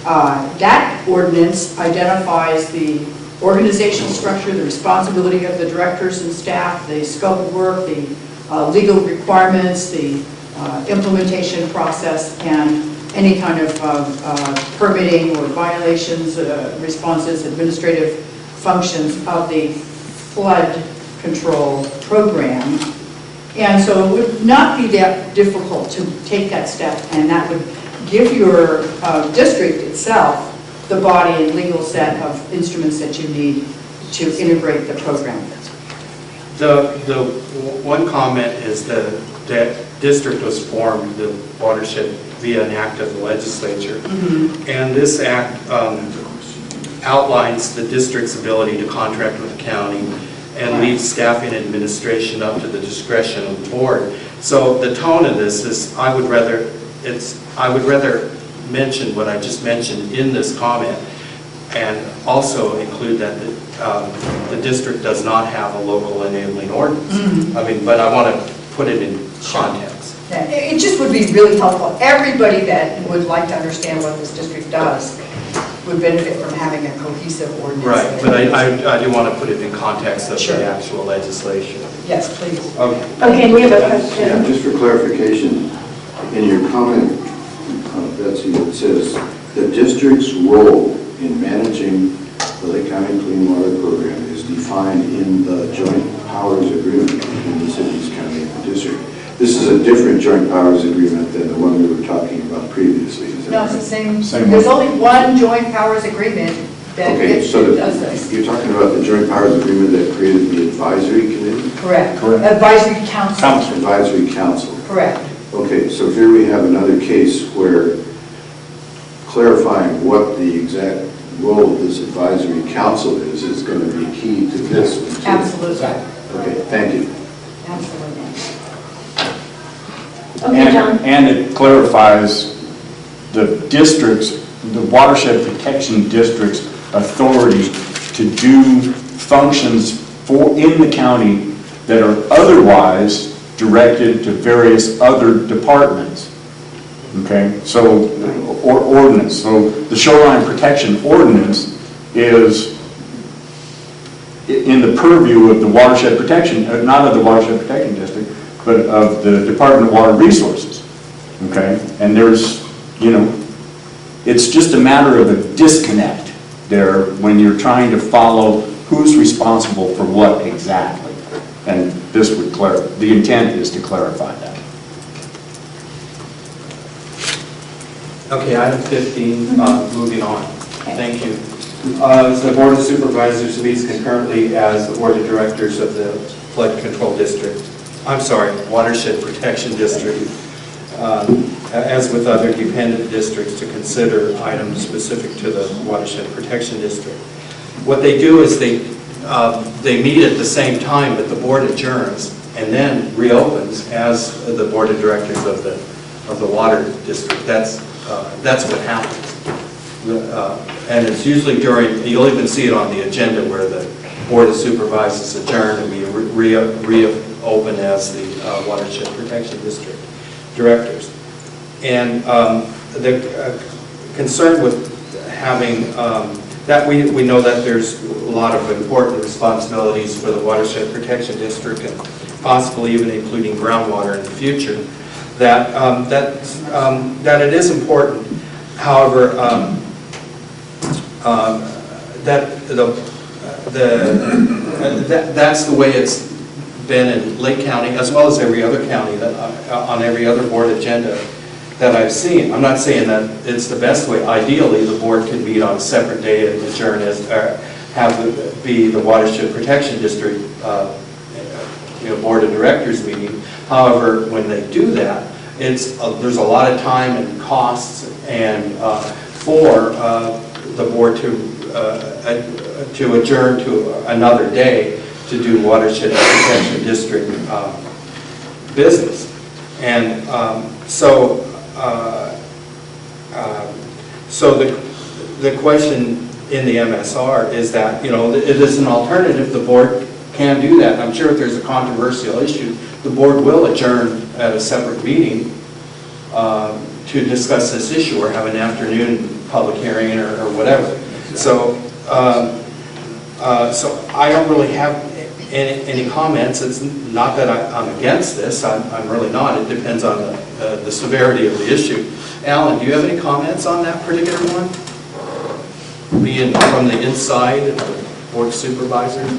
That ordinance identifies the organizational structure, the responsibility of the directors and staff, the scope of work, the legal requirements, the implementation process, and any kind of permitting or violations, responses, administrative functions of the flood control program. And so it would not be that difficult to take that step, and that would give your district itself the body and legal set of instruments that you need to integrate the program. The one comment is that district was formed, the watershed, via an act of the legislature. And this act outlines the district's ability to contract with the county and leaves staffing and administration up to the discretion of the board. So the tone of this is, I would rather mention what I just mentioned in this comment, and also include that the district does not have a local enabling ordinance. I mean, but I want to put it in context. Yeah, it just would be really helpful. Everybody that would like to understand what this district does would benefit from having a cohesive ordinance. Right, but I do want to put it in context of Sure. the actual legislation. Yes, please. Okay. Okay, we have a question. Yeah, just for clarification, in your comment, Betsy, it says the district's role in managing the Lake County Clean Water Program is defined in the joint powers agreement between the cities, county, and the district. This is a different joint powers agreement than the one we were talking about previously. Is that No, it's the right? same. There's only one joint powers agreement that Okay, so does this. you're talking about the joint powers agreement that created the advisory committee? Correct. Correct. Advisory council. Advisory council. Correct. Okay, so here we have another case where clarifying what the exact role of this advisory council is going to be key to this one too. Absolutely. Okay, thank you. Absolutely. Okay, John. And it clarifies the district's, the Watershed Protection District's authority to do functions in the county that are otherwise directed to various other departments. Okay, so, or ordinance. So the shoreline protection ordinance is in the purview of the Watershed Protection, not of the Watershed Protection District, but of the Department of Water Resources. Okay, and there's, you know, it's just a matter of a disconnect there when you're trying to follow who's responsible for what exactly. And this would clarify, the intent is to clarify that. Okay, item 15, moving on. Thank you. The Board of Supervisors meets concurrently as the Board of Directors of the Flood Control District. I'm sorry, Watershed Protection District, as with other dependent districts, to consider items specific to the Watershed Protection District. What they do is they meet at the same time, but the board adjourns and then reopens as the board of directors of the water district. That's what happens. And it's usually during, you'll even see it on the agenda where the board of supervisors adjourn and we reopen as the Watershed Protection District directors. And the concern with having that, we know that there's a lot of important responsibilities for the Watershed Protection District and possibly even including groundwater in the future, that it is important. However, that's the way it's been in Lake County, as well as every other county, that on every other board agenda that I've seen. I'm not saying that it's the best way. Ideally, the board could meet on a separate day and adjourn as, be the Watershed Protection District board of directors meeting. However, when they do that, there's a lot of time and costs and for the board to adjourn to another day to do Watershed Protection District business. And so the question in the MSR is that, it is an alternative. The board can do that. And I'm sure if there's a controversial issue, the board will adjourn at a separate meeting to discuss this issue or have an afternoon public hearing or whatever. So, so I don't really have any comments. It's not that I'm against this. I'm really not. It depends on the severity of the issue. Alan, do you have any comments on that particular one? Being from the inside of the board of supervisors?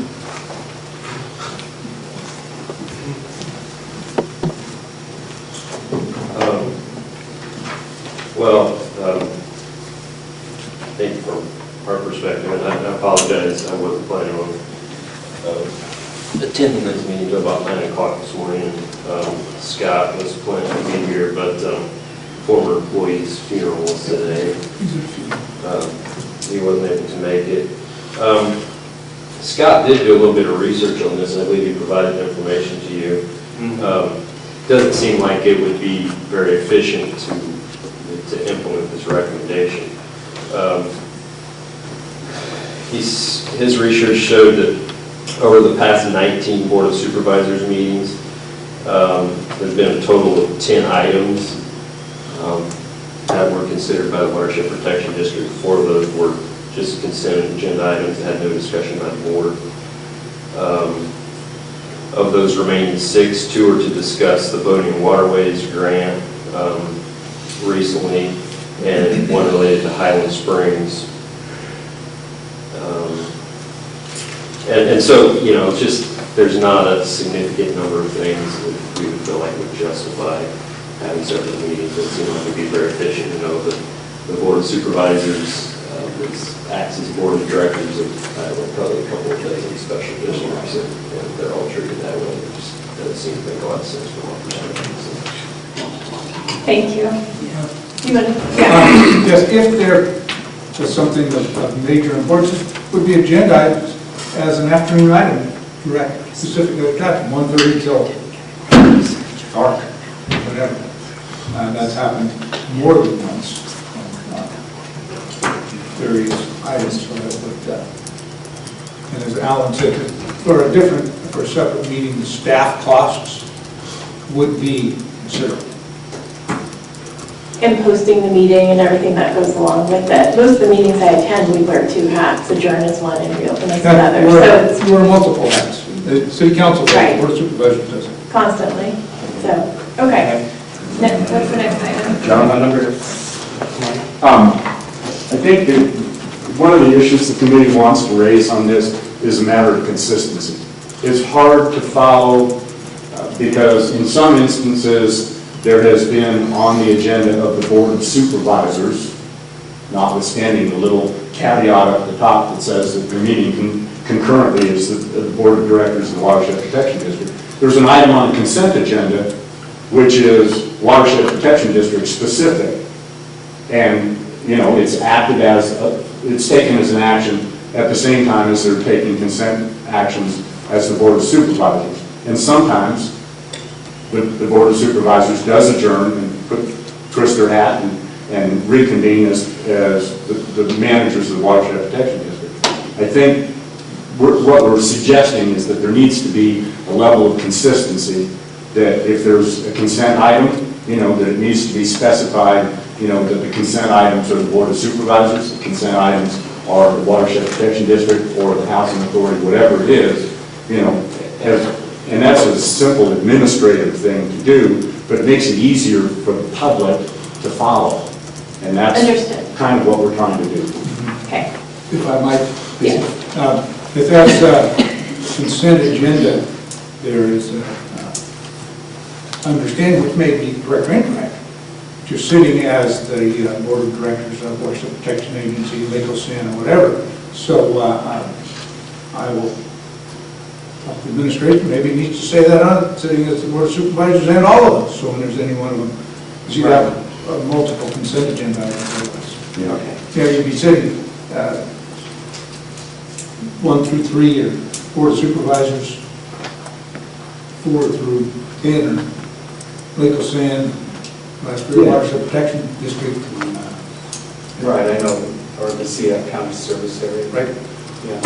I think from our perspective, and I apologize, I wasn't planning on attending this meeting until about 9 o'clock this morning. Scott was planning to be here, but former employee's funeral was today. He wasn't able to make it. Scott did do a little bit of research on this, and I believe he provided information to you. Doesn't seem like it would be very efficient to implement this recommendation. His research showed that over the past 19 Board of Supervisors meetings, there's been a total of 10 items that were considered by the Watershed Protection District. 4 of those were just consent agenda items that had no discussion by the board. Of those remaining 6, 2 are to discuss the Boating and Waterways grant recently, and 1 related to Highland Springs. And so, it's just, there's not a significant number of things that we would feel like would justify having separate meetings. It seems like it would be very efficient to know that the Board of Supervisors acts as Board of Directors of probably a couple of dozen special districts, and they're all treated that way. It just doesn't seem to make a lot of sense from our perspective. Thank you. Yes, if there was something of major importance, would be agenda items as an afternoon item, direct, specifically at that, 1:30 till dark, whatever. That's happened more than once on various items. And as Alan said, for a separate meeting, the staff costs would be considered. And posting the meeting and everything that goes along with it. Most of the meetings I attend, we wear 2 hats. Adjourn is one and reopen is another. You wear multiple hats. The city council does, right. The Board of Supervisors does. Constantly. So, okay. What's the next item? John, number. I think that one of the issues the committee wants to raise on this is a matter of consistency. It's hard to follow because in some instances, there has been on the agenda of the Board of Supervisors, notwithstanding the little caveat at the top that says that they're meeting concurrently as the Board of Directors of the Watershed Protection District. there's an item on the consent agenda, which is Watershed Protection District specific. And, you know, it's acted as, it's taken as an action at the same time as they're taking consent actions as the Board of Supervisors. And sometimes the Board of Supervisors does adjourn and twist their hat and reconvene as the managers of the Watershed Protection District. I think what we're suggesting is that there needs to be a level of consistency, that if there's a consent item, you know, that it needs to be specified, you know, that the consent items are the Board of Supervisors, the consent items are the Watershed Protection District or the Housing Authority, whatever it is, you know, and that's a simple administrative thing to do, but it makes it easier for the public to follow. And that's Understood. kind of what we're trying to do. Okay. If I might. Yes. If that's a consent agenda, there is understanding, which may be correct or incorrect, that you're sitting as the Board of Directors of Watershed Protection Agency, Legal Sin, or whatever. So I will talk to the administration, maybe it needs to say that on sitting as the Board of Supervisors and all of us. So when there's any one of them, because you have multiple consent agenda items. Yeah. Okay. Yeah, you'd be sitting 1 through 3 or Board of Supervisors, 4 through 10 or Legal Sand, last three Watershed Protection District. Right, I know, or the CF County Service Area. Right. Yeah.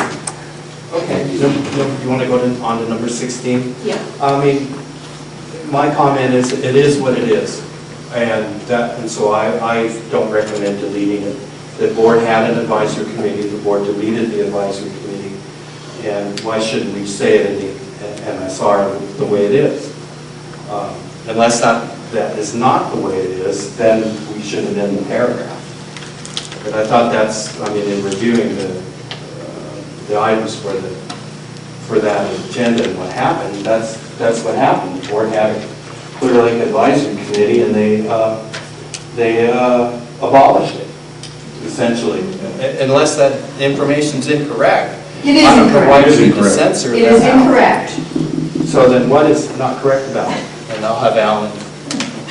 Okay, you want to go on to number 16? Yeah. I mean, my comment is, it is what it is. And so I don't recommend deleting it. The board had an advisory committee, the board deleted the advisory committee, and why shouldn't we say it in the MSR the way it is? Unless that is not the way it is, then we shouldn't end the paragraph. But I thought that's, I mean, in reviewing the items for that agenda and what happened, that's what happened. The board had a Clear Lake Advisory Committee, and they abolished it, essentially. Unless that information's incorrect. It is I don't know why incorrect. you need to censor It that is out. incorrect. So then what is not correct about it? And I'll have Alan.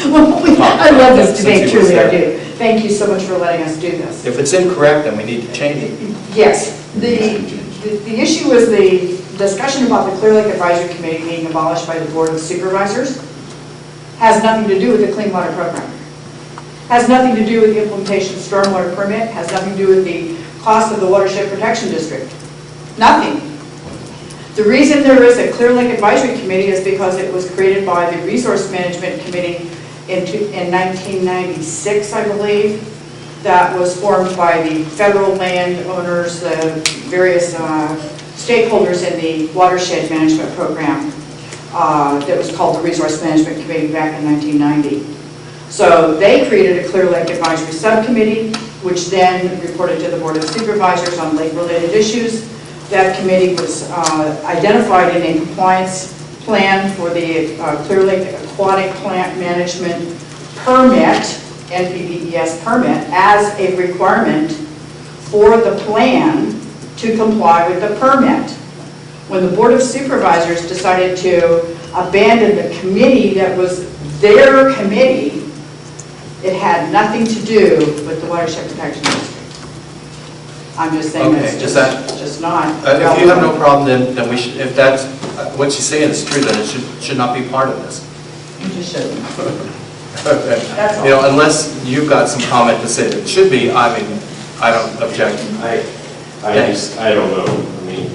I love this Since debate, he was truly I there. do. Thank you so much for letting us do this. If it's incorrect, then we need to change it. Yes, the issue was the discussion about the Clear Lake Advisory Committee being abolished by the Board of Supervisors has nothing to do with the Clean Water Program. Has nothing to do with the implementation of stormwater permit, has nothing to do with the cost of the Watershed Protection District. Nothing. The reason there is a Clear Lake Advisory Committee is because it was created by the Resource Management Committee in 1996, I believe. That was formed by the federal landowners, the various stakeholders in the watershed management program that was called the Resource Management Committee back in 1990. So they created a Clear Lake Advisory Subcommittee, which then reported to the Board of Supervisors on lake-related issues. That committee was identified in a compliance plan for the Clear Lake Aquatic Plant Management Permit, NPDES permit, as a requirement for the plan to comply with the permit. When the Board of Supervisors decided to abandon the committee that was their committee, it had nothing to do with the Watershed Protection District. I'm just saying Okay, that's is that- just not. If you have no problem, then we should, if that's, what you're saying is true, then it should not be part of this. You just shouldn't. Okay. That's all. You know, unless you've got some comment to say that it should be, I mean, I don't object. I don't know, I mean,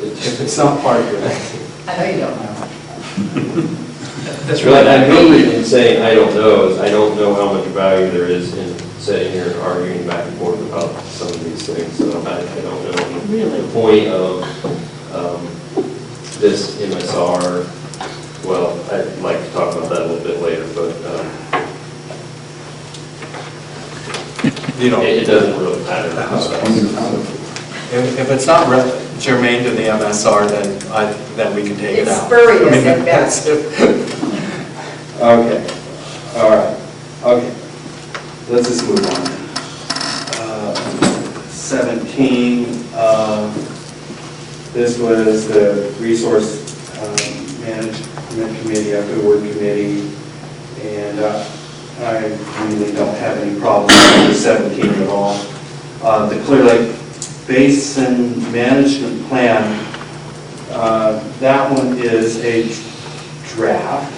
If it's not part of it. I know you don't know. That's really, I mean, in saying I don't know is I don't know how much value there is in sitting here and arguing back and forth about some of these things, so I don't know. Really? The point of this MSR, well, I'd like to talk about that a little bit later, but You know, it doesn't really matter. if it's not germane to the MSR, then we can take it It's out. spurious I mean, at best. Okay, all right, okay. Let's just move on. 17, this was the resource committee, a good word committee, and I really don't have any problem with number 17 at all. The Clear Lake Basin Management Plan, that one is a draft.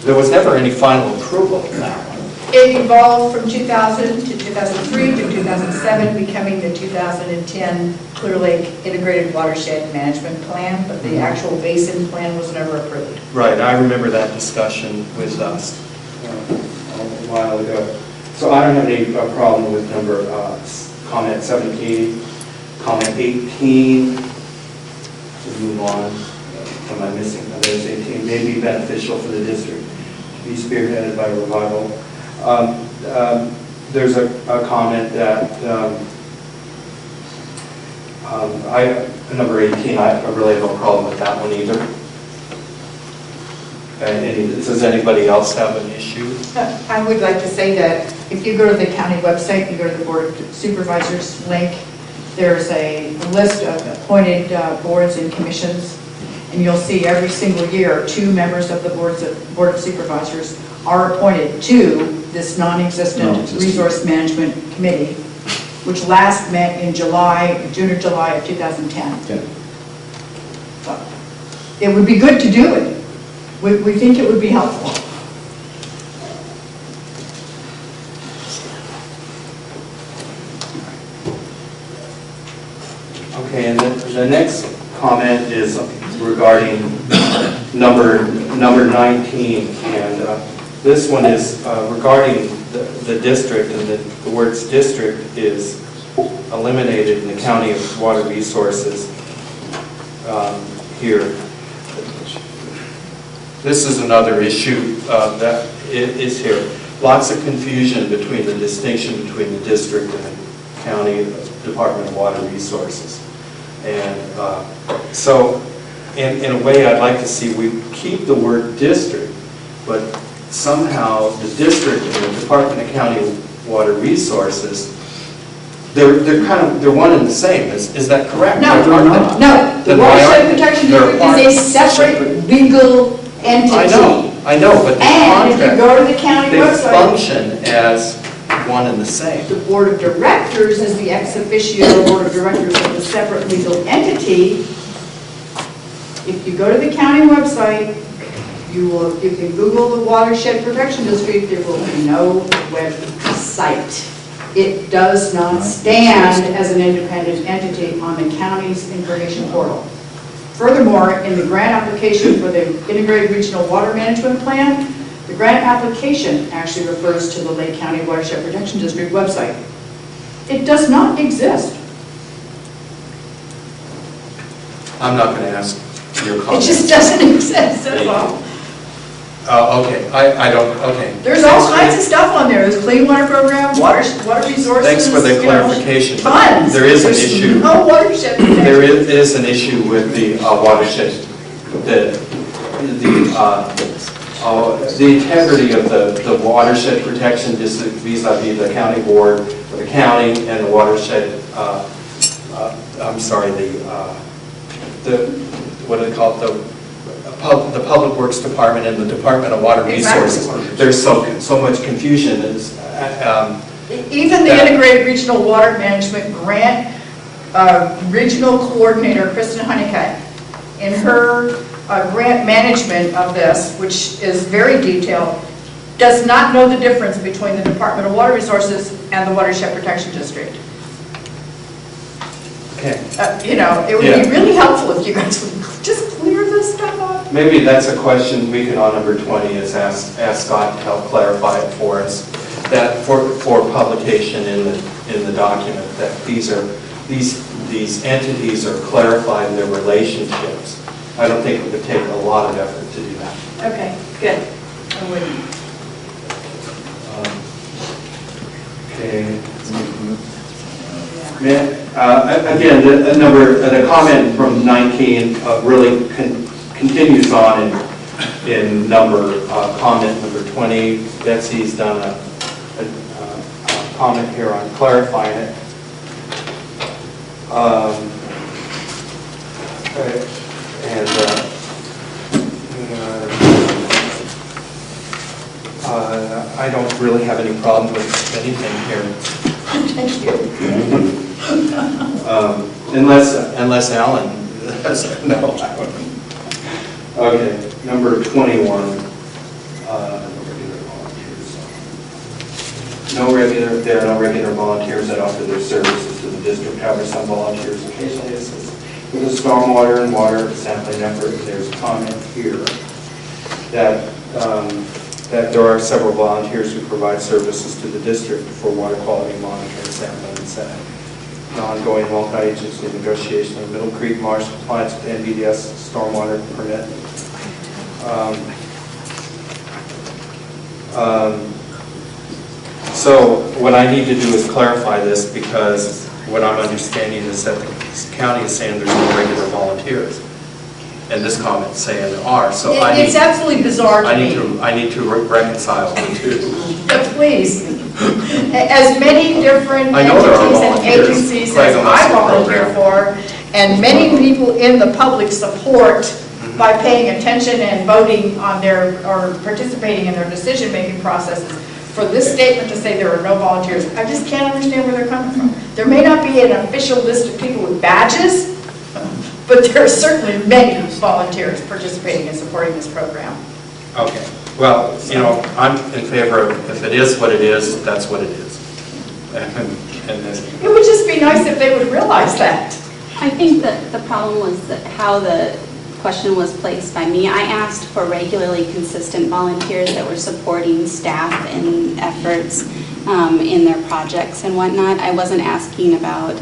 There was never any final approval of that one. It evolved from 2000 to 2003 to 2007, becoming the 2010 Clear Lake Integrated Watershed Management Plan, but the actual basin plan was never approved. Right, I remember that discussion with us a while ago. So I don't have any problem with number, comment 17, comment 18, to move on. Am I missing? There's 18, may be beneficial for the district to be spearheaded by revival. There's a comment that number 18, I really have no problem with that one either. Does anybody else have an issue? I would like to say that if you go to the county website, you go to the Board of Supervisors link, there's a list of appointed boards and commissions, and you'll see every single year 2 members of the Board of Supervisors are appointed to this non-existent Resource Management Committee, which last met in June or July of 2010. Okay. It would be good to do it. We think it would be helpful. Okay, and the next comment is regarding number 19, and this one is regarding the district, and the words district is eliminated in the County of Water Resources here. This is another issue that is here. Lots of confusion between the distinction between the district and the county Department of Water Resources. And so in a way I'd like to see we keep the word district, but somehow the district and the Department of County Water Resources, they're one and the same. Is that correct? No, no. The Watershed Protection District is a separate legal entity. I know, but the and if you contract, go to the county they website, function as one and the same. the Board of Directors is the ex officio Board of Directors of the separate legal entity. If you go to the county website, if you Google the Watershed Protection District, there will be no website. It does not stand as an independent entity on the county's information portal. Furthermore, in the grant application for the Integrated Regional Water Management Plan, the grant application actually refers to the Lake County Watershed Protection District website. It does not exist. I'm not going to ask your It comment. just doesn't exist, that's all. Okay, I don't, okay. There's all kinds of stuff on there. There's clean water program, water resources. Thanks for the you know, clarification. Tons. There is an There's issue. no watershed protection. There is an issue with the watershed, the integrity of the Watershed Protection District vis-a-vis the county board, or the county and the watershed, I'm sorry, what do they call it, the Public Works Department and the Department of Water Resources. Exactly. There's so much confusion. Even the Integrated Regional Water Management Grant Regional Coordinator, Kristen Honeycutt, in her grant management of this, which is very detailed, does not know the difference between the Department of Water Resources and the Watershed Protection District. Okay. You know, it would be really helpful if you guys would just clear this stuff up. Maybe that's a question we can, on number 20, is ask Scott to help clarify it for us. That for publication in the document, that these entities are clarified in their relationships. I don't think it would take a lot of effort to do that. Okay, good. I wouldn't. Okay. Again, the comment from 19 really continues on in comment number 20. Betsy's done a comment here on clarifying it. And I don't really have any problem with anything here. Thank you. Unless Alan, no, I don't. Okay, number 21. There are no regular volunteers that offer their services to the district. However, some volunteers occasionally assist with the stormwater and water sampling effort. There's a comment here that there are several volunteers who provide services to the district for water quality monitoring, sampling, and setting. An ongoing multi-agency negotiation of Middle Creek Marsh compliance with NBDS stormwater permit. So what I need to do is clarify this, because what I'm understanding is that the county is saying there's no regular volunteers. And this comment is saying there are, so It's absolutely bizarre to me. I need to reconcile the two. Please. As many different I know there are entities and volunteers. agencies Craig as must I have volunteer programmed. for, and many people in the public support by paying attention and voting on their, or participating in their decision-making processes. For this statement to say there are no volunteers, I just can't understand where they're coming from. There may not be an official list of people with badges, but there are certainly many volunteers participating and supporting this program. Okay, well, you know, I'm in favor of, if it is what it is, that's what it is. And then, It would just be nice if they would realize that. I think that the problem was that how the question was placed by me. I asked for regularly consistent volunteers that were supporting staff in efforts in their projects and whatnot. I wasn't asking about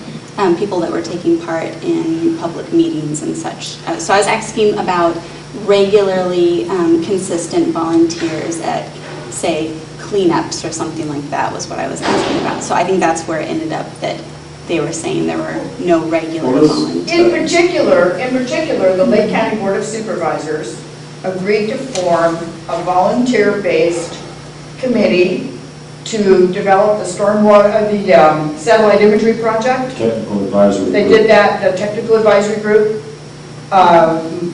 people that were taking part in public meetings and such. So I was asking about regularly consistent volunteers at, say, cleanups or something like that was what I was asking about. So I think that's where it ended up that they were saying there were no regular volunteers. In particular, the Lake County Board of Supervisors agreed to form a volunteer-based committee to develop the stormwater, the satellite imagery project. Technical advisory. They did that, the technical advisory group.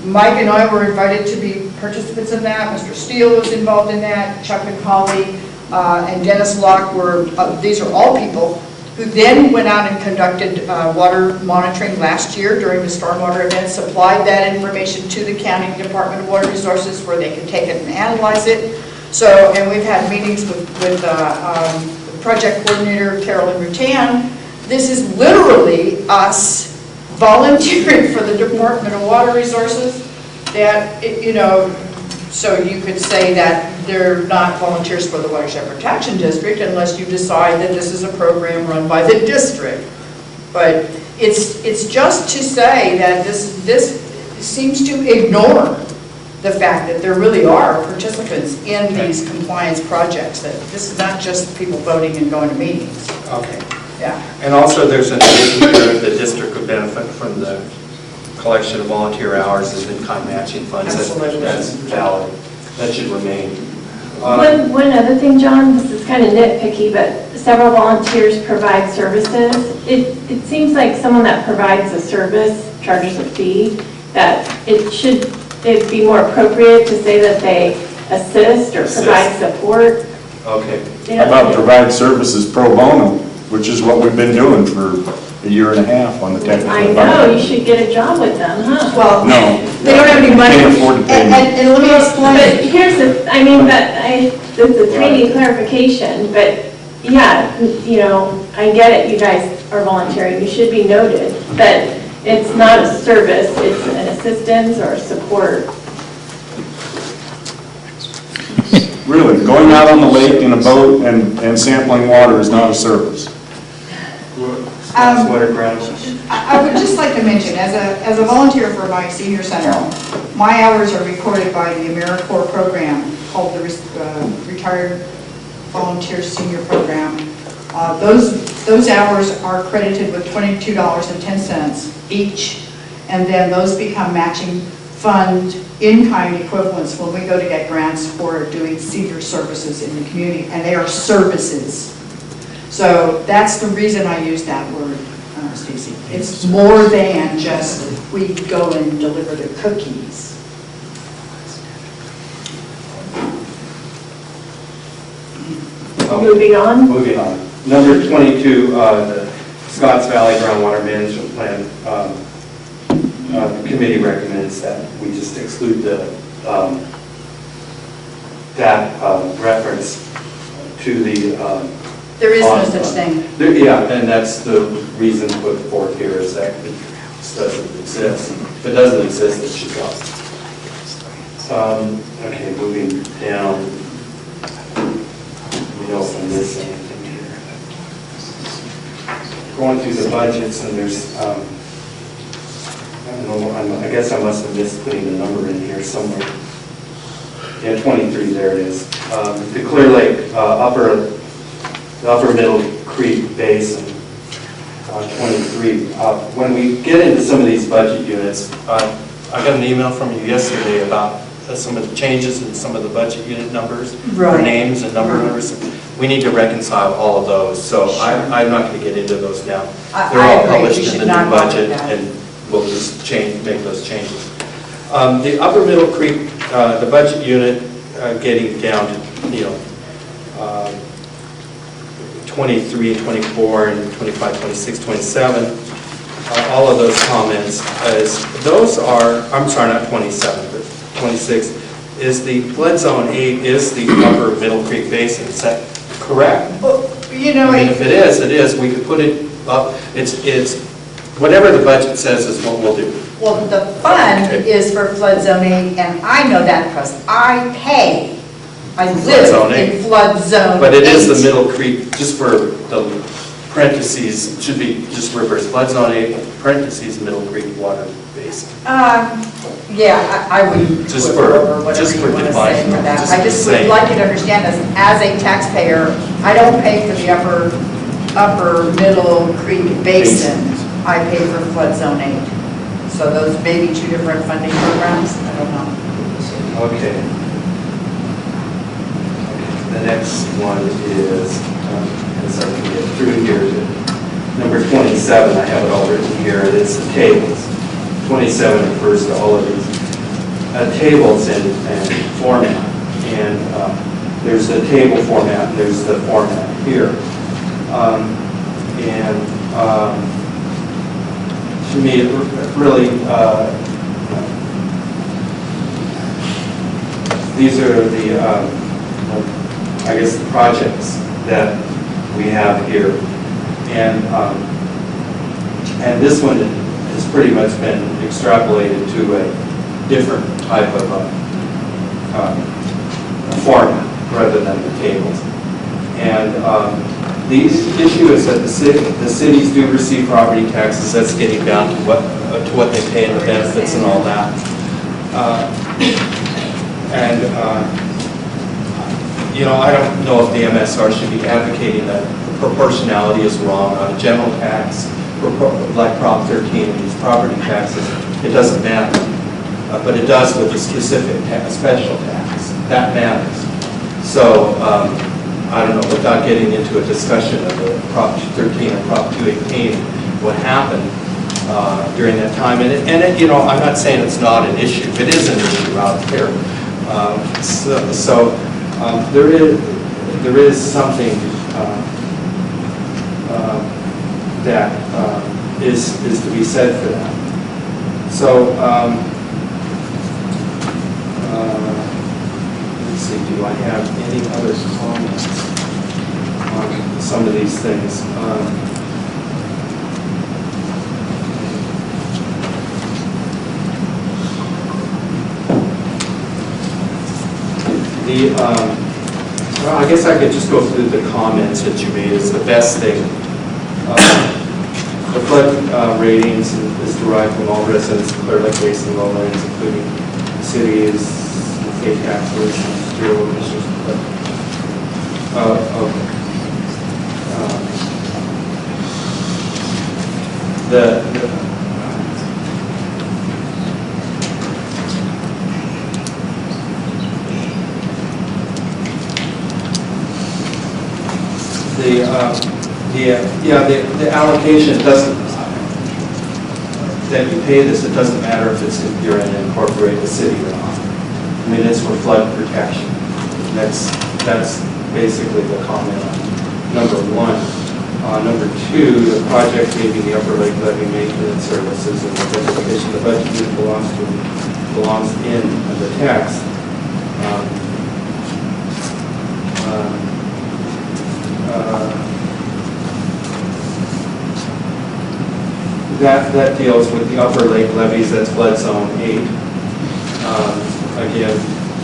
Mike and I were invited to be participants in that. Mr. Steele was involved in that. Chuck and Holly and Dennis Locke were, these are all people who then went out and conducted water monitoring last year during the stormwater event, supplied that information to the County Department of Water Resources where they could take it and analyze it. So, and we've had meetings with the project coordinator, Carolyn Rutan. This is literally us volunteering for the Department of Water Resources that, you know, so you could say that they're not volunteers for the Watershed Protection District unless you decide that this is a program run by the district. But it's just to say that this seems to ignore the fact that there really are participants in these compliance projects, that this is not just people voting and going to meetings. okay. Yeah. And also there's an addition here that the district would benefit from the collection of volunteer hours as in-kind matching funds. Absolutely. That's valid. That should remain. One other thing, John, this is kind of nitpicky, but several volunteers provide services. It seems like someone that provides a service charges a fee, that it'd be more appropriate to say that they assist or provide support. Okay. You know, How about provide services pro bono, which is what we've been doing for a year and a half on the technical I know, advisory. you should get a job with them, huh? Well, No. they don't have any money. Can't afford to pay me. And let me But explain. here's the, I mean, that's a tiny clarification, but yeah, you know, I get it, you guys are volunteering, you should be noted, but it's not a service, it's an assistance or support. Really, going out on the lake in a boat and sampling water is not a service. Water grounds. I would just like to mention, as a volunteer for my senior center, my hours are recorded by the AmeriCorps program called the Retired Volunteer Senior Program. Those hours are credited with $22.10 each, and then those become matching fund in-kind equivalents when we go to get grants for doing senior services in the community, and they are services. So that's the reason I use that word, Stacy. It's more than just we go and deliver the cookies. Moving on. Moving on. Number 22, the Scotts Valley Groundwater Management Plan. The committee recommends that we just exclude that reference to the. There is no such thing. Yeah, and that's the reason put forth here is that it doesn't exist. If it doesn't exist, it should go. Okay, moving down. We know if I miss anything here. Going through the budgets, and there's, I don't know, I guess I must have missed putting a number in here somewhere. Yeah, 23, there it is. The Clear Lake Upper Middle Creek Basin, 23. When we get into some of these budget units, I got an email from you yesterday about some of the changes in some of the budget unit numbers, Right. names and number numbers. We need to reconcile all of those, so I'm not going to get into those now. They're all published in the new budget, and we'll just make those changes. The Upper Middle Creek, the budget unit, getting down to 23, 24, and 25, 26, 27. All of those comments, those are, I'm sorry, not 27, but 26, is the flood zone 8 is the Upper Middle Creek Basin. Is that correct? Well, you know, I mean, if it is, we could put it up, it's, whatever the budget says is what we'll do. well, the fund is for flood zone 8, and I know that because I pay. I zone live 8. in flood zone 8. But it is the Middle Creek, just for the parentheses, it should be just reverse, flood zone 8, parentheses, Middle Creek Water Basin. Yeah, I would. Just put for- whatever just you for wanna defining say for it, that. just I for just would saying. like you to understand this, as a taxpayer, I don't pay for the upper Middle Creek Basin. I pay for flood zone 8. So those may be 2 different funding programs, I don't know. Okay. The next one is, as I can get through here, number 27, I have it all written here, it's the tables. 27 refers to all of these tables and format. And there's the table format, and there's the format here. To me, it really, these are the, I guess, the projects that we have here. And this one has pretty much been extrapolated to a different type of format rather than the tables. And the issue is that the cities do receive property taxes. That's getting down to what they pay in the benefits and all that. I don't know if the MSR should be advocating that proportionality is wrong on a general tax, like Prop 13, these property taxes. It doesn't matter, but it does with a specific special tax. That matters. So I don't know, without getting into a discussion of the Prop 13 and Prop 218, what happened during that time. I'm not saying it's not an issue. It is an issue out there. There is something that is to be said for that. So let's see, do I have any other comments on some of these things? Well, I guess I could just go through the comments that you made. It's the best thing. The flood ratings is derived from all residents of Clear Lake Basin lowlands, including cities, state taxes, zero emissions. The allocation doesn't, that you pay this, it doesn't matter if you're in an incorporated city or not. I mean, it's for flood protection. That's basically the comment on number 1. Number 2, the project may be the Upper Lake Levee Maintenance Services, and the definition the budget unit belongs in the text. That deals with the Upper Lake levees, that's flood zone 8. Again,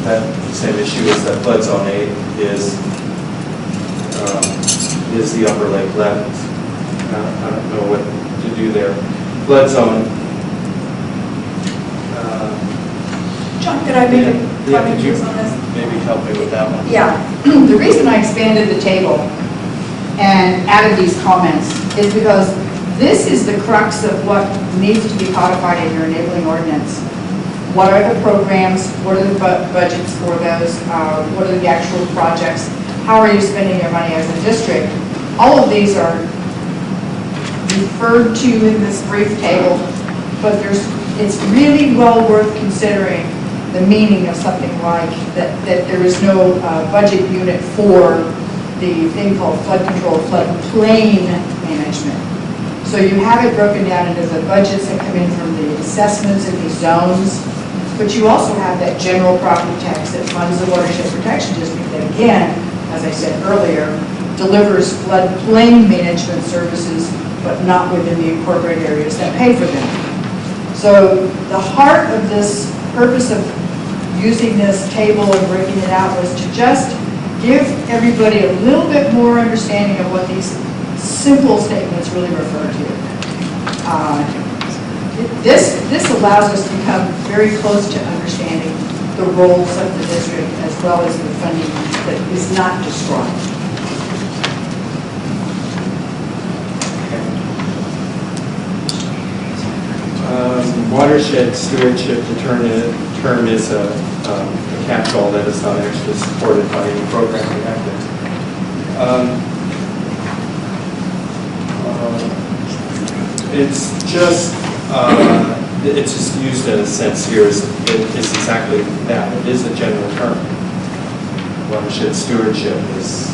that same issue is that flood zone 8 is the Upper Lake levees. I don't know what to do there. Flood zone. John, could I make a Yeah, comment could you on this? maybe help me with that one? Yeah, the reason I expanded the table and added these comments is because this is the crux of what needs to be codified in your enabling ordinance. What are the programs? What are the budgets for those? What are the actual projects? How are you spending your money as a district? All of these are referred to in this brief table, but it's really well worth considering the meaning of something like that there is no budget unit for the thing called flood control, floodplain management. So you have it broken down into the budgets that come in from the assessments in these zones, but you also have that general property tax that funds the Watershed Protection District that, again, as I said earlier, delivers floodplain management services, but not within the incorporated areas that pay for them. So the heart of this purpose of using this table and breaking it out was to just give everybody a little bit more understanding of what these simple statements really refer to. This allows us to come very close to understanding the roles of the district as well as the funding that is not described. Watershed stewardship term is a catch-all that is not actually supported by any program we have there. It's just used in a sense here. It's exactly that. It is a general term. Watershed stewardship is,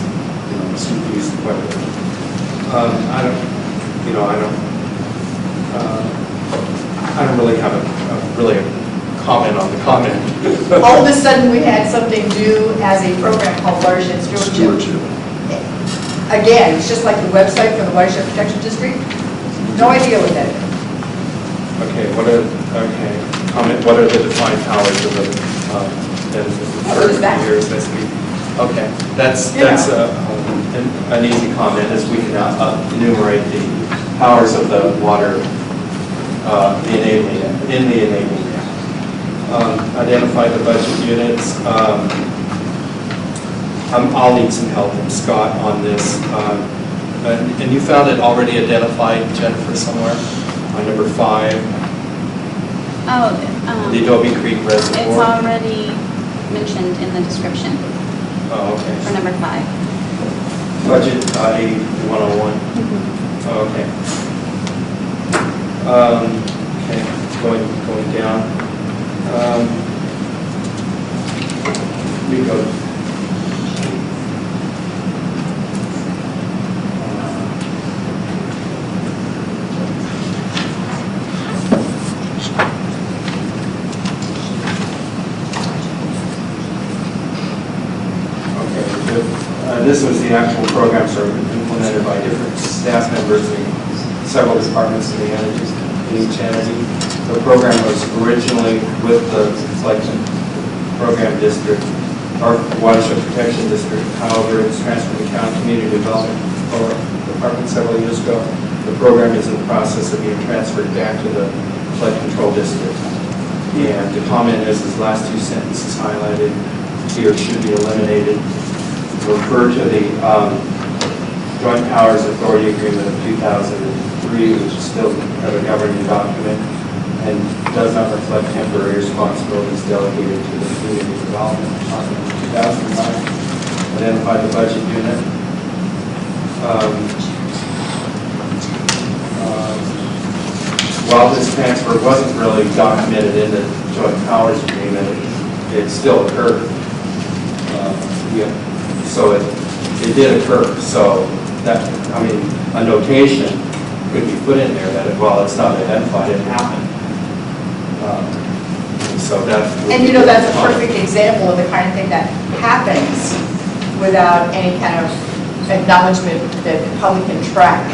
used quite a bit. I don't really have a comment on the comment. All of a sudden, we had something new as a program called Watershed Stewardship. Again, it's just like the website for the Watershed Protection District. No idea what that is. Okay, what are the defined powers of the What is that? years? Okay, that's an easy comment, as we can enumerate the powers of the water, the enabling identify the budget units. I'll need some help from Scott on this. And you found it already identified, Jennifer, somewhere on number 5. Oh, The Adobe Creek Reservoir. it's already mentioned in the description Oh, okay. for number 5. Budget 101. Oh, okay. Okay, going down. We go. This was the actual programs that were implemented by different staff members in several departments in the entities, in each entity. The program was originally with the selection program district, or Watershed Protection District. However, it was transferred to County Community Development Department several years ago. The program is in the process of being transferred back to the flood control district. And the comment is his last 2 sentences highlighted here should be eliminated. Refer to the Joint Powers Authority Agreement of 2003, which is still a governing document and does not reflect temporary responsibilities delegated to the Community Development Department in 2009. Identify the budget unit. While this transfer wasn't really documented in the Joint Powers Agreement, it still occurred. So it did occur. So that, I mean, a notation could be put in there that, well, it's not identified, it happened. So that. And you know, that's a perfect example of the kind of thing that happens without any kind of acknowledgement that the public can track.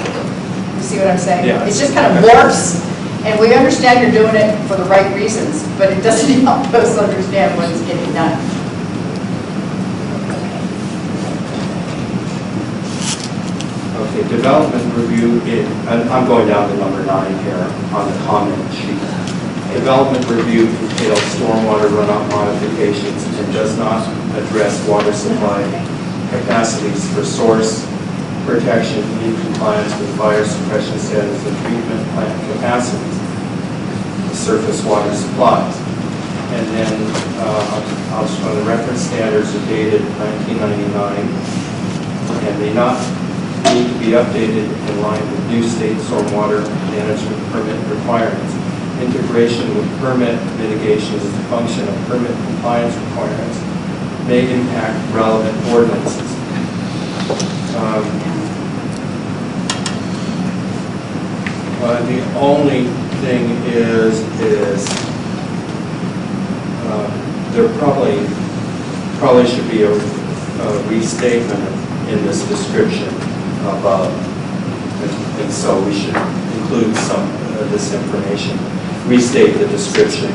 You see what I'm saying? Yeah. It's just kind of warps, and we understand you're doing it for the right reasons, but it doesn't help us understand when it's getting done. Okay, development review, I'm going down to number 9 here on the comment sheet. Development review entails stormwater runoff modifications and does not address water supply capacities for source protection in compliance with fire suppression standards and treatment plant capacities, surface water supplies. And then I'll show the reference standards are dated 1999 and they not need to be updated in line with new state stormwater management permit requirements. Integration with permit mitigation as a function of permit compliance requirements may impact relevant ordinances. The only thing is there probably should be a restatement in this description above, and so we should include some of this information. Restate the description.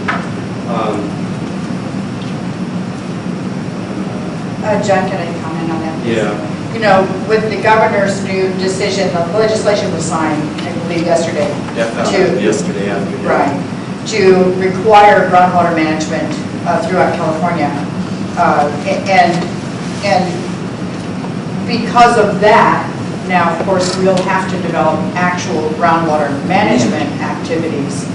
John, can I comment on that? Yeah. You know, with the governor's new decision, the legislation was signed, I believe, yesterday. Yesterday afternoon. Right, to require groundwater management throughout California. And because of that, now, of course, we'll have to develop actual groundwater management activities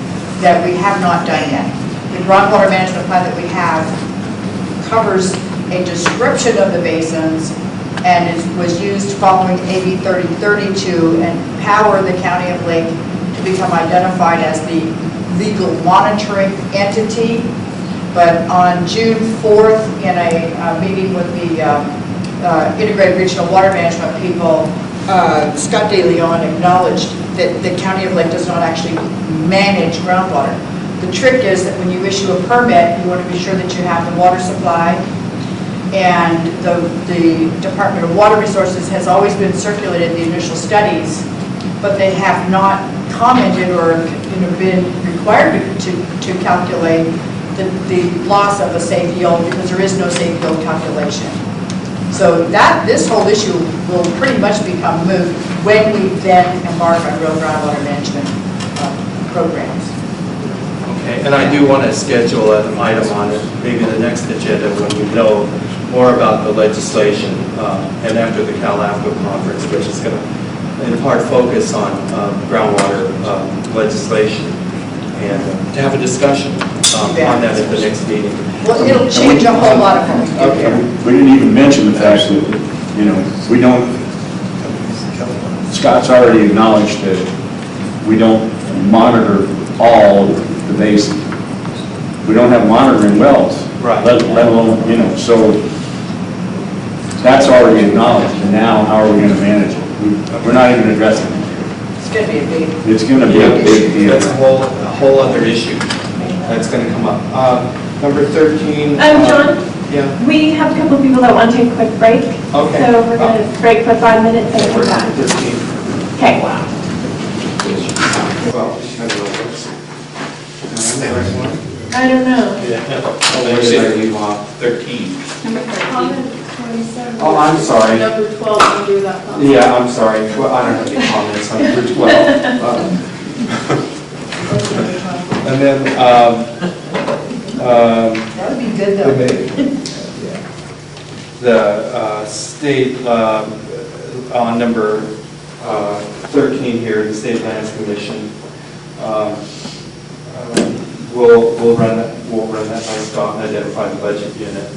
that we have not done yet. The groundwater management plan that we have covers a description of the basins and was used following AB 3030 to empower the County of Lake to become identified as the legal monitoring entity. But on June 4th, in a meeting with the Integrated Regional Water Management people, Scott De Leon acknowledged that the County of Lake does not actually manage groundwater. The trick is that when you issue a permit, you want to be sure that you have the water supply, and the Department of Water Resources has always been circulated the initial studies, but they have not commented or been required to calculate the loss of a safe yield, because there is no safe yield calculation. So this whole issue will pretty much become moot when we then embark on real groundwater management programs. Okay, and I do want to schedule an item on it, maybe the next agenda, when we know more about the legislation, and after the LAFCo conference, which is going to, in part, focus on groundwater legislation, and to have a discussion on that at the next meeting. Well, it'll change a whole lot of things. Okay. We didn't even mention the fact that, we don't, Scott's already acknowledged that we don't monitor all the basins. We don't have monitoring wells. Right. Let alone, so that's already acknowledged, and now how are we going to manage it? We're not even addressing it. It's going to be a big. It's going to be a big deal. That's a whole other issue that's going to come up. Number 13. John? Yeah. We have a couple of people that want to take a quick break. Okay. So we're going to break for 5 minutes and come back. 13. Okay, wow. Well, I don't know what's. I don't know. Where did I leave off? 13. Number 13. Oh, I'm sorry. Number 12, under that comment. Yeah, I'm sorry. Well, I don't have any comments on number 12. And then, That would be good, though. the state, on number 13 here, the State Lands Commission, we'll run that by Scott and identify the budget unit.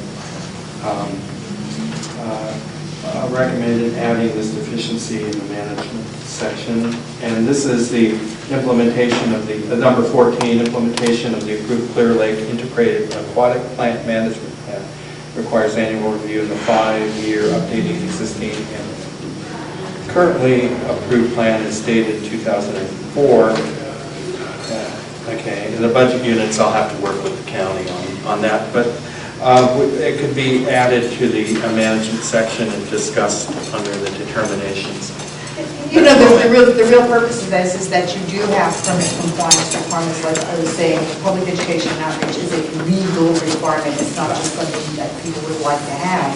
Recommended adding this deficiency in the management section, and this is the implementation of the number 14, implementation of the approved Clear Lake Integrated Aquatic Plant Management Plan. requires annual review in the 5-year updating existing and currently approved plan is dated 2004. Okay, and the budget units, I'll have to work with the county on that, but it could be added to the management section and discussed under the determinations. You know, the real purpose of this is that you do have permit compliance requirements, like I was saying, public education outreach is a legal requirement, it's not just something that people would like to have.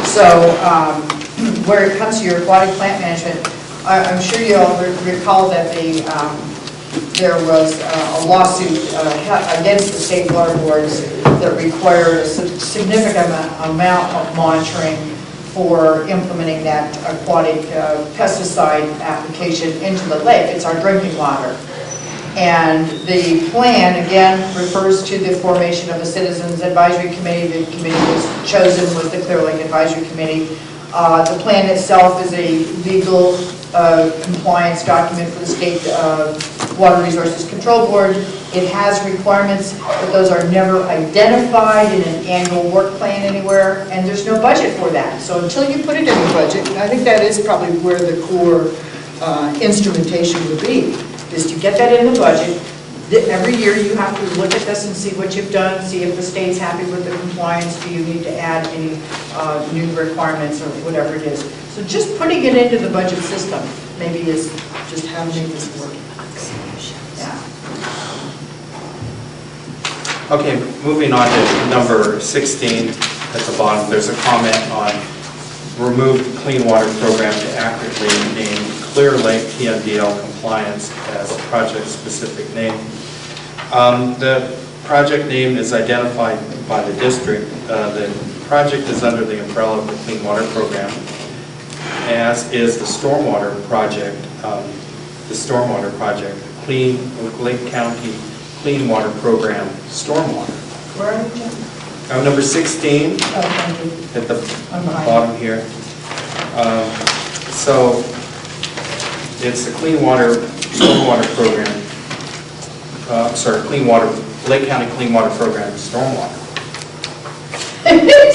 So, where it comes to your aquatic plant management, I'm sure you all recall that there was a lawsuit against the state water boards that required a significant amount of monitoring for implementing that aquatic pesticide application into the lake. It's our drinking water. And the plan, again, refers to the formation of a Citizens Advisory Committee. The committee was chosen with the Clear Lake Advisory Committee. The plan itself is a legal compliance document for the State Water Resources Control Board. It has requirements, but those are never identified in an annual work plan anywhere, and there's no budget for that. So until you put it in the budget, I think that is probably where the core instrumentation would be, is to get that in the budget. Every year you have to look at this and see what you've done, see if the state's happy with the compliance, do you need to add any new requirements or whatever it is. So just putting it into the budget system maybe is just how to make this work. Yeah. Okay, moving on to number 16 at the bottom, there's a comment on remove the clean water program to accurately name Clear Lake TMDL compliance as a project-specific name. The project name is identified by the district. The project is under the umbrella of the Clean Water Program, as is the stormwater project. Lake County Clean Water Program stormwater. Where are you, Jim? Number 16 thank you. at the bottom here. So it's the Clean Water Stormwater Program. Lake County Clean Water Program stormwater.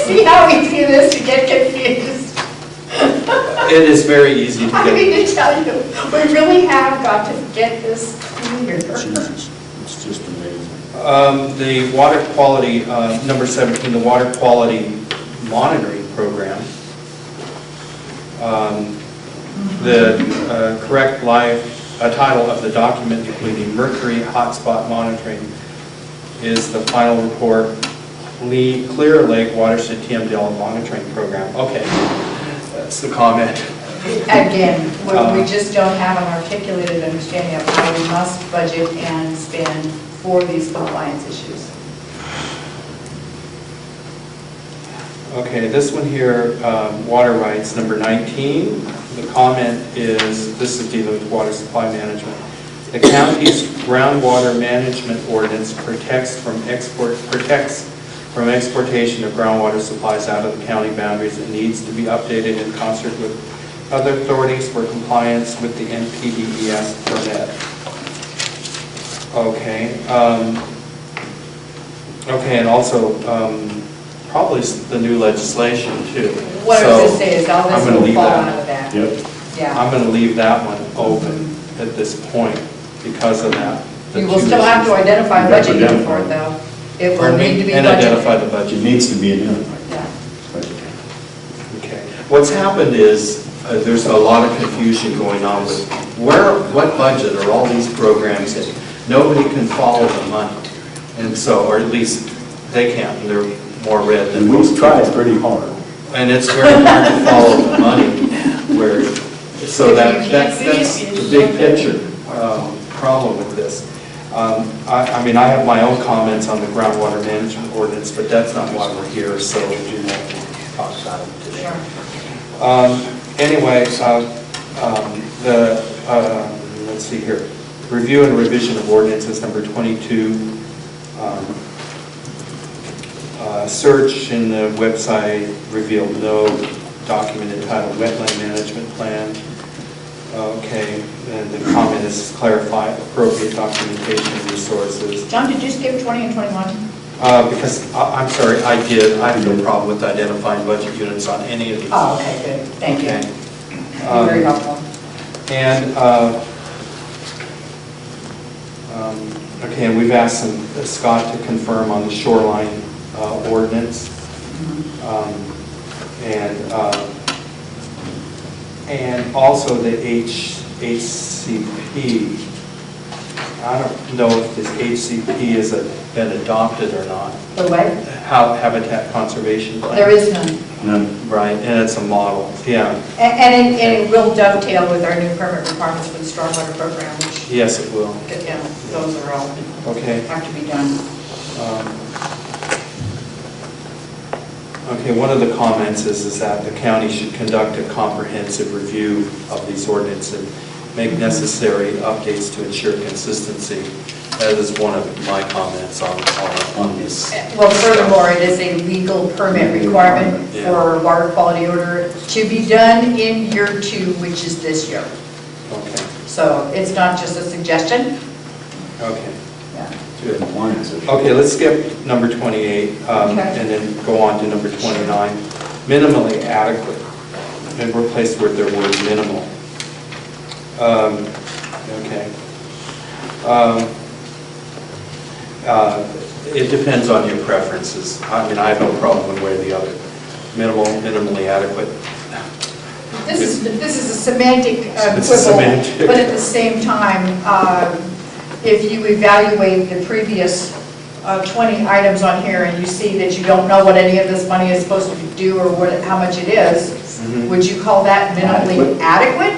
See how easy it is to get confused? It is very easy to I get. mean to tell you, we really have got to get this clear. Jesus, it's just amazing. The water quality, number 17, the water quality monitoring program. The correct title of the document, including mercury hotspot monitoring, is the final report, Clear Lake Watershed TMDL monitoring program. Okay, that's the comment. Again, we just don't have an articulated understanding of how we must budget and spend for these compliance issues. Okay, this one here, water rights, number 19. The comment is, this is dealing with water supply management. The county's groundwater management ordinance protects from exportation of groundwater supplies out of the county boundaries. It needs to be updated in concert with other authorities for compliance with the NPDES permit. Okay. Okay, and also probably the new legislation too. What I was going to say is all this I'm gonna will leave fall that. out of that. Yep. Yeah. I'm going to leave that one open at this point because of that. You will still have to identify You have to budget identify. for it though. It will Pardon need to me? be And budgeted. identify the It budget. needs to be identified. Yeah. Okay. What's happened is there's a lot of confusion going on with what budget are all these programs in. Nobody can follow the money. And so, or at least they can't. They're more red than And most we've tried people. pretty hard. And it's very hard to follow the money. So If that's you can't see it, the you just big look at picture problem with this. I mean, I have my own comments on the groundwater management ordinance, but that's not why we're here, so we won't talk about it today. Anyway, let's see here. Review and revision of ordinances, number 22. Search in the website revealed no document entitled Wetland Management Plan. Okay, and the comment is clarify appropriate documentation and resources. John, did you skip 20 and 21? Because, I'm sorry, I have no problem with identifying budget units on any of these. Oh, okay, good, thank you. Okay. Very helpful. And, okay, and we've asked Scott to confirm on the shoreline ordinance. And also the HCP. I don't know if this HCP has been adopted or not. The what? Habitat Conservation Plan. There is none. None. Right, and it's a model, yeah. And it will dovetail with our new permit requirements for the stormwater program, which, Yes, it will. yeah, those are all, Okay. have to be done. Okay, one of the comments is that the county should conduct a comprehensive review of these ordinances and make necessary updates to ensure consistency. That is one of my comments on this. Well, furthermore, it is a legal permit requirement Yeah. for water quality order to be done in year 2, which is this year. Okay, So it's not just a suggestion. okay, Yeah. good. Okay, let's skip number 28 and then go on to number 29. Minimally adequate, and replace with their word minimal. Okay. It depends on your preferences. I mean, I have no problem one way or the other. Minimally adequate. This is a semantic It's a quibble, semantic. but at the same time, if you evaluate the previous 20 items on here and you see that you don't know what any of this money is supposed to do or how much it is, would you call that minimally adequate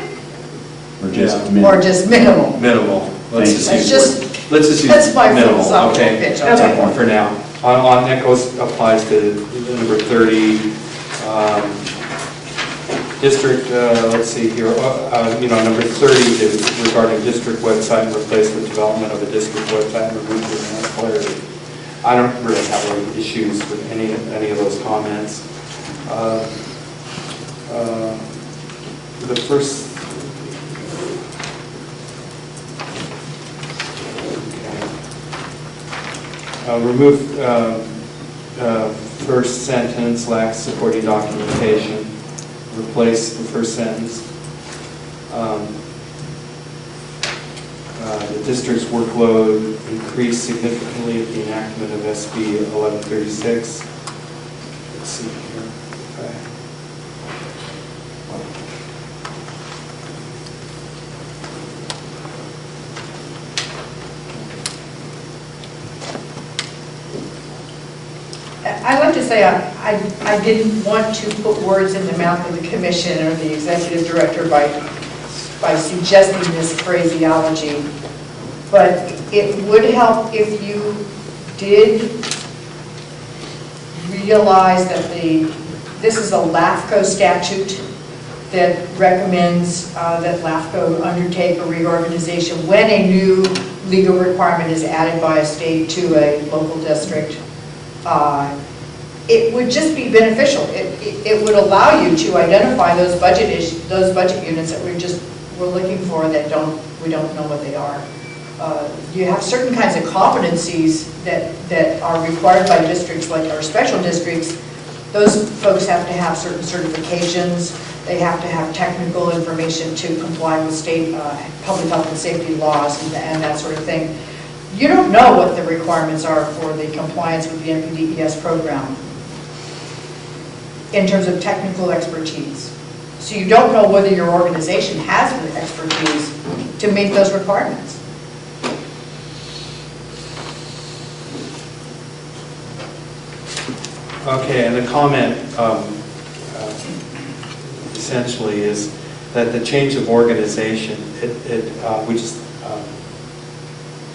Or just Yeah. minimal? or just minimal? Minimal. Let's just That's use just- let's just use That's my minimal. philosophical Okay. pitch. Okay. For now. That applies to number 30. District, let's see here, number 30 is regarding district website and replacement development of a district website and removal of clarity. I don't really have any issues with any of those comments. The first, remove first sentence, lacks supporting documentation. Replace the first sentence. The district's workload increased significantly at the enactment of SB 1136. Let's see here. Okay. I like to say I didn't want to put words in the mouth of the commission or the executive director by suggesting this phraseology, but it would help if you did realize that this is a LAFCo statute that recommends that LAFCO undertake a reorganization when a new legal requirement is added by a state to a local district. It would just be beneficial. It would allow you to identify those budget units that we're looking for that we don't know what they are. You have certain kinds of competencies that are required by districts like our special districts. Those folks have to have certain certifications. They have to have technical information to comply with state public health and safety laws and that sort of thing. You don't know what the requirements are for the compliance with the NPDES program in terms of technical expertise. So you don't know whether your organization has the expertise to meet those requirements. Okay, and the comment essentially is that the change of organization,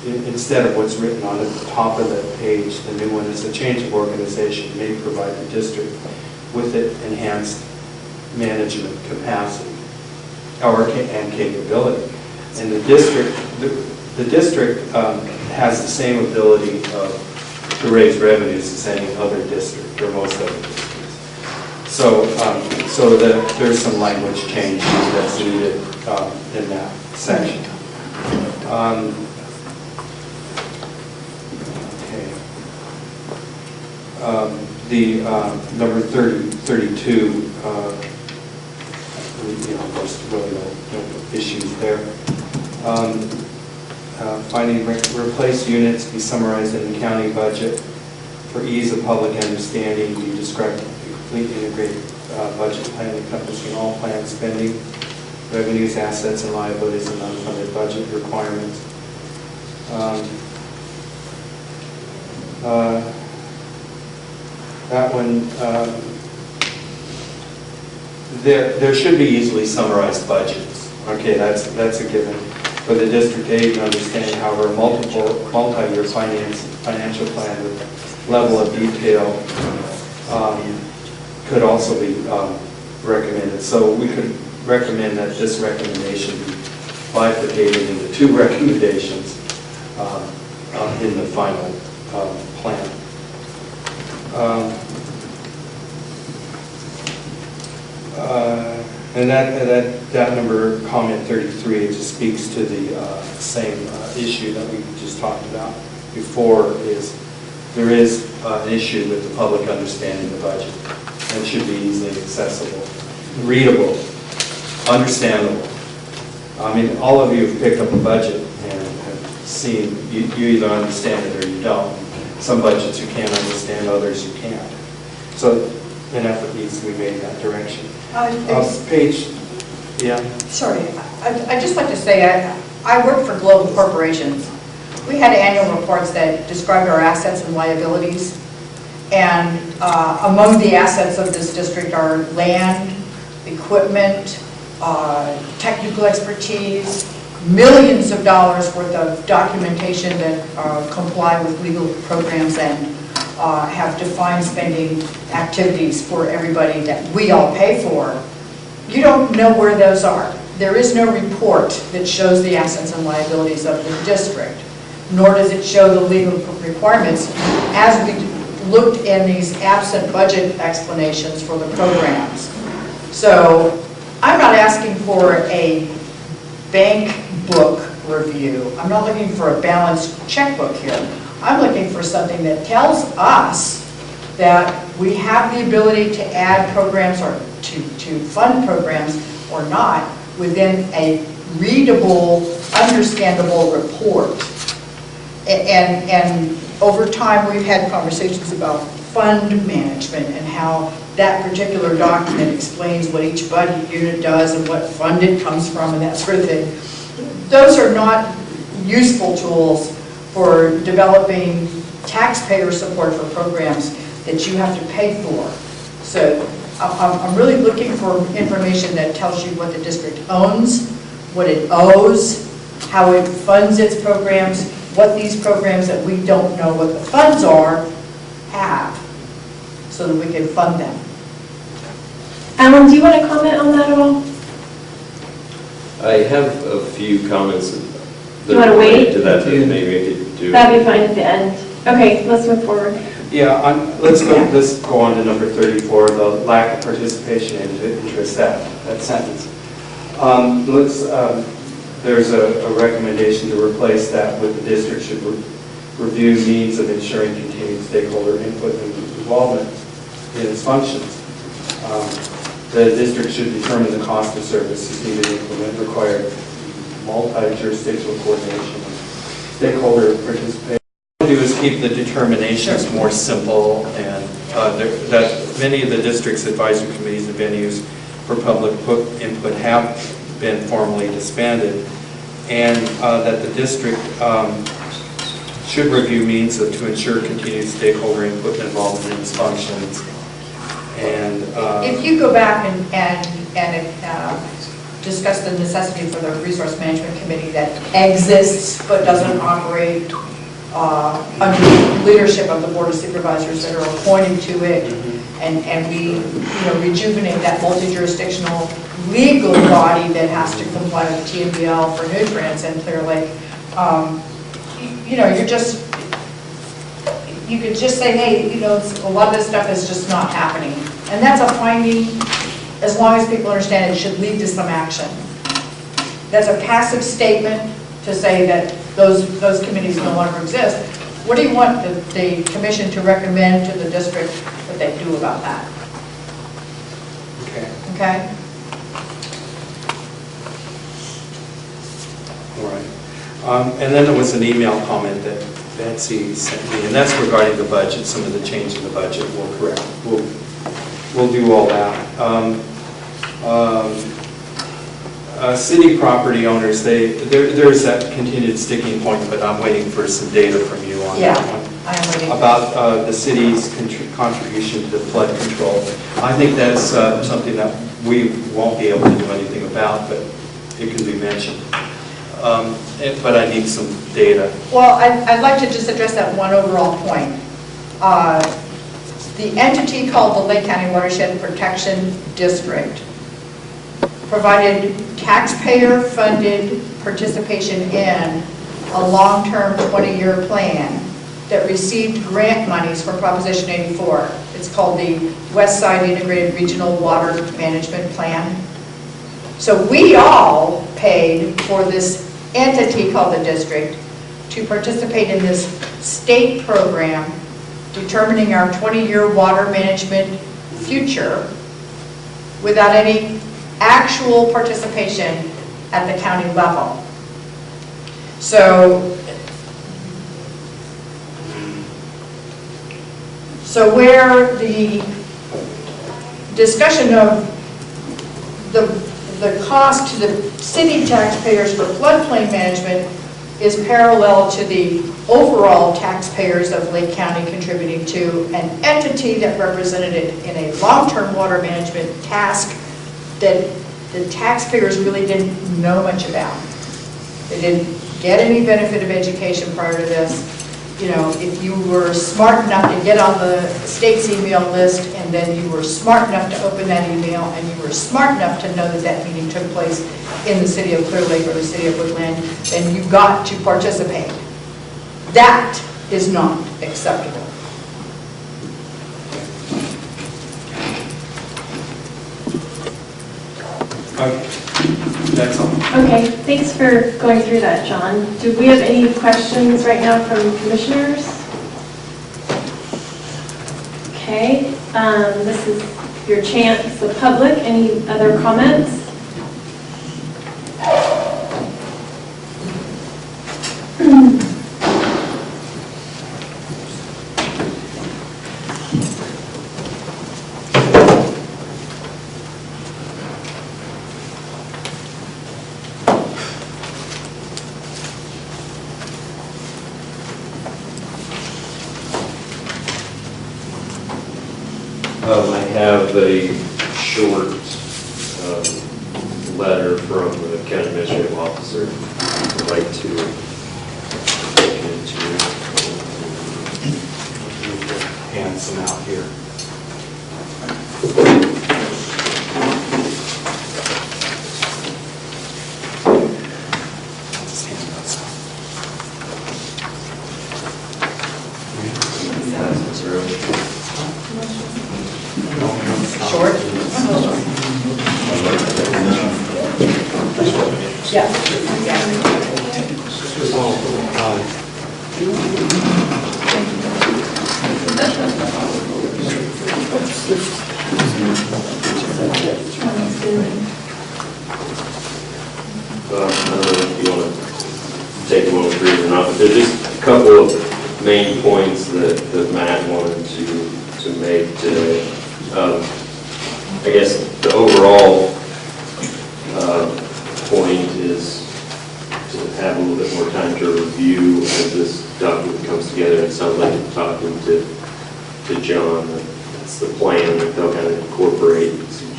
instead of what's written on the top of the page, the new one is a change of organization may provide the district with it enhanced management capacity and capability. And the district has the same ability to raise revenues as any other district or most other districts. So there's some language change that's needed in that section. Okay. The number 32, there's really no issues there. Finding replace units be summarized in the county budget for ease of public understanding. You describe a complete integrated budget plan encompassing all planned spending, revenues, assets, and liabilities, and unfunded budget requirements. That one, there should be easily summarized budgets. Okay, that's a given. For the district aid and understanding, however, a multi-year financial plan with level of detail could also be recommended. So we could recommend that this recommendation be bifurcated into 2 recommendations in the final plan. And that number, comment 33, it just speaks to the same issue that we just talked about before. There is an issue with the public understanding the budget, and it should be easily accessible, readable, understandable. I mean, all of you have picked up a budget and have seen, you either understand it or you don't. Some budgets you can't understand, others you can't. So an effort needs to be made in that direction. Page, yeah. Sorry, I'd just like to say, I work for global corporations. We had annual reports that described our assets and liabilities. And among the assets of this district are land, equipment, technical expertise, millions of dollars worth of documentation that comply with legal programs and have defined spending activities for everybody that we all pay for. You don't know where those are. There is no report that shows the assets and liabilities of the district, nor does it show the legal requirements as we looked in these absent budget explanations for the programs. So I'm not asking for a bank book review. I'm not looking for a balanced checkbook here. I'm looking for something that tells us that we have the ability to add programs or to fund programs or not within a readable, understandable report. And over time, we've had conversations about fund management and how that particular document explains what each budget unit does and what fund it comes from and that sort of thing. Those are not useful tools for developing taxpayer support for programs that you have to pay for. So I'm really looking for information that tells you what the district owns, what it owes, how it funds its programs, what these programs that we don't know what the funds are have, so that we can fund them. Alan, do you want to comment on that at all? I have a few comments that You want to wait? to that maybe I could do. That'd be fine at the end. Okay, let's move forward. Yeah, let's go on to number 34, the lack of participation and interest, that sentence. There's a recommendation to replace that with the district should review means of ensuring continued stakeholder input and involvement in its functions. The district should determine the cost of services needed to implement required multi-jurisdictional coordination, stakeholder participation. What we do is keep the determinations more simple, and that many of the district's advisory committees and venues for public input have been formally disbanded, and that the district should review means to ensure continued stakeholder input and involvement in its functions. And if you go back and discuss the necessity for the resource management committee that exists but doesn't operate under the leadership of the board of supervisors that are appointed to it, and we rejuvenate that multi-jurisdictional legal body that has to comply with TMBL for nutrients and Clear Lake, you could just say, hey, a lot of this stuff is just not happening. And that's a finding, as long as people understand it should lead to some action. That's a passive statement to say that those committees no longer exist. what do you want the commission to recommend to the district that they do about that? Okay. Okay? All right. And then there was an email comment that Betsy sent me, and that's regarding the budget, some of the change in the budget. We'll correct. We'll do all that. City property owners, there's that continued sticking point, but I'm waiting for some data from you on that one. I am waiting. About the city's contribution to flood control. I think that's something that we won't be able to do anything about, but it can be mentioned. But I need some data. Well, I'd like to just address that one overall point. The entity called the Lake County Watershed Protection District provided taxpayer-funded participation in a long-term 20-year plan that received grant monies for Proposition 84. It's called the West Side Integrated Regional Water Management Plan. So we all paid for this entity called the district to participate in this state program determining our 20-year water management future without any actual participation at the county level. So where the discussion of the cost to the city taxpayers for floodplain management is parallel to the overall taxpayers of Lake County contributing to an entity that represented it in a long-term water management task that the taxpayers really didn't know much about. They didn't get any benefit of education prior to this. You know, if you were smart enough to get on the state's email list, and then you were smart enough to open that email, and you were smart enough to know that that meeting took place in the city of Clear Lake or the city of Woodland, then you got to participate. That is not acceptable. Okay. That's all. Okay, thanks for going through that, John. Do we have any questions right now from commissioners? Okay, this is your chance, the public. Any other comments? I have a short letter from the county administrative officer I'd like to look into. Hand some out here. Just hand those out. Pass this around. Short? Yeah. I don't know if you want to take a moment to read or not, but there's just a couple of main points that Matt wanted to make today. I guess the overall point is to have a little bit more time to review as this document comes together. It sounds like talking to John, that's the plan that they'll kind of incorporate some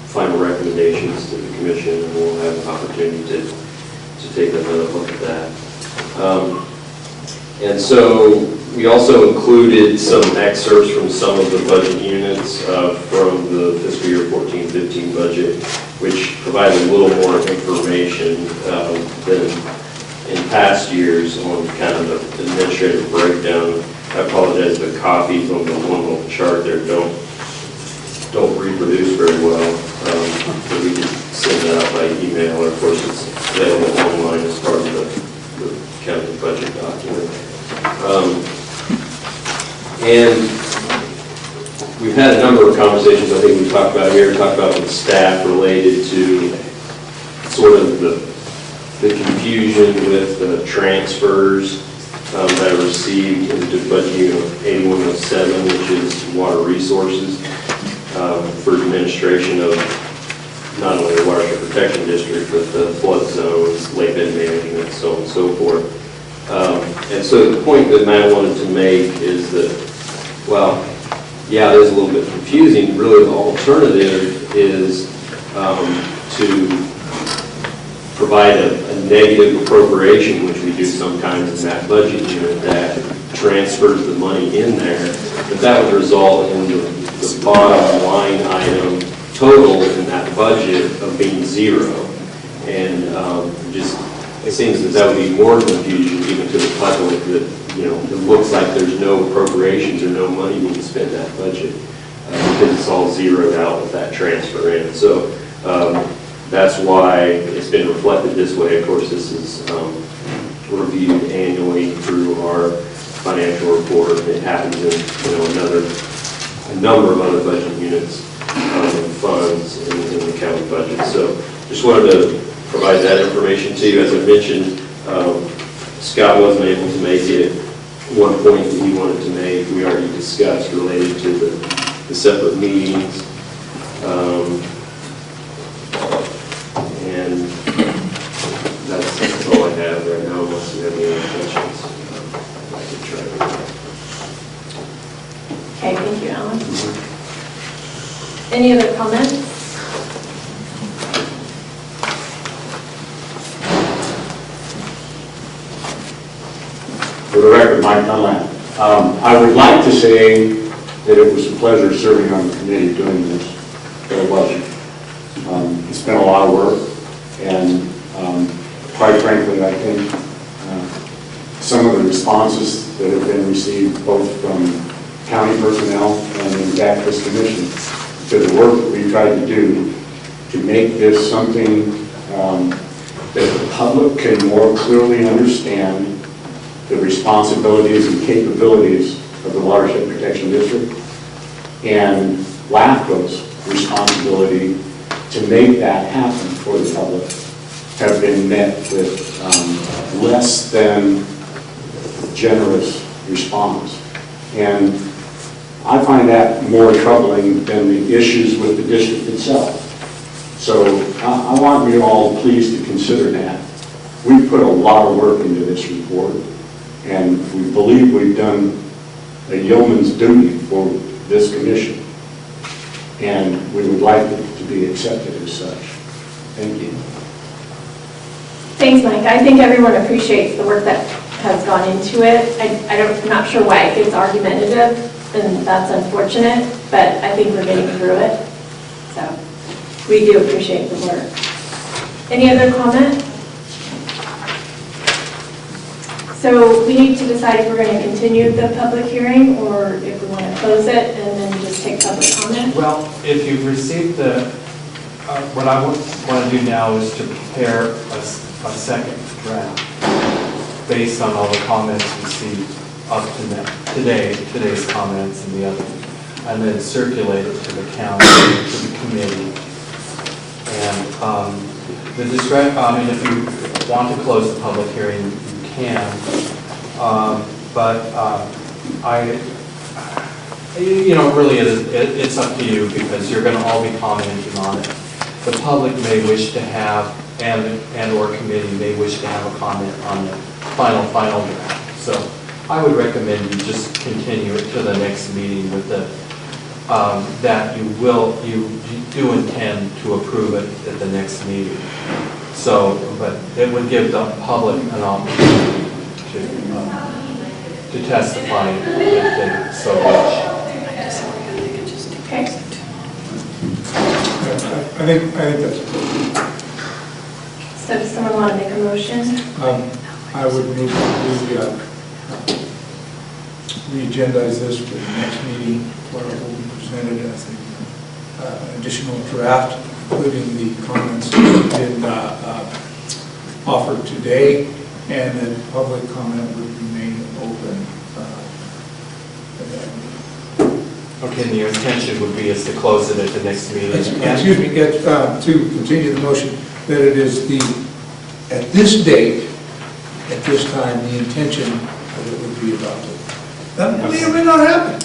final recommendations to the commission, and we'll have an opportunity to take another look at that. And so we also included some excerpts from some of the budget units from the fiscal year 14-15 budget, which provide a little more information than in past years on kind of the administrative breakdown. I apologize, the copies on the one little chart there don't reproduce very well, but we can send that out by email, or of course it's available online as part of the county budget document. And we've had a number of conversations, I think we talked about here, talked about with staff related to sort of the confusion with the transfers that are received into budget unit 8107, which is water resources, for administration of not only the Watershed Protection District, but the flood zones, lake bed management, so on and so forth. And so the point that Matt wanted to make is that, well, yeah, it is a little bit confusing. Really, the alternative is to provide a negative appropriation, which we do sometimes in that budget unit, that transfers the money in there, but that would result in the bottom line item total in that budget of being zero. And just, it seems that would be more confusion even to the public that, you know, it looks like there's no appropriations or no money being spent in that budget because it's all zeroed out with that transfer in. So that's why it's been reflected this way. Of course, this is reviewed annually through our financial report. It happens in, you know, a number of other budget units and funds in the county budget. So just wanted to provide that information to you. As I mentioned, Scott wasn't able to make it. One point that he wanted to make, we already discussed related to the separate meetings. And that's all I have right now, unless you have any other questions. I can try to. Okay, thank you, Alan. Any other comments? For the record, Mike Dunlap. I would like to say that it was a pleasure serving on the committee doing this, but it wasn't. It's been a lot of work, and quite frankly, I think some of the responses that have been received, both from county personnel and in fact this commission, to the work that we tried to do to make this something that the public can more clearly understand the responsibilities and capabilities of the Watershed Protection District and LAFCo's responsibility to make that happen for the public have been met with less than generous response. And I find that more troubling than the issues with the district itself. So I want you all please to consider that. We put a lot of work into this report, and we believe we've done a yeoman's duty for this commission. And we would like it to be accepted as such. Thank you. Thanks, Mike. I think everyone appreciates the work that has gone into it. I'm not sure why it gets argumentative, and that's unfortunate, but I think we're getting through it. So we do appreciate the work. Any other comment? So we need to decide if we're going to continue the public hearing or if we want to close it and then just take public comment. Well, if you've received what I want to do now is to prepare a second draft based on all the comments received up to today's comments and the other, and then circulate it to the county, to the committee. And if you want to close the public hearing, you can. Really it's up to you because you're going to all be commenting on it. The public may wish to have, and or committee may wish to have a comment on the final draft. So I would recommend you just continue it to the next meeting with that you do intend to approve it at the next meeting. So, but it would give the public an opportunity to testify if they so wish. Okay. I think that's, So does someone want to make a motion? I would move to re-agendize this for the next meeting where it will be presented as an additional draft, including the comments that have been offered today and that public comment would remain open. At that meeting. Okay, and your intention would be is to close it at the next meeting? Excuse me, to continue the motion, that it is at this date, at this time, the intention that it would be adopted. That may or may not happen,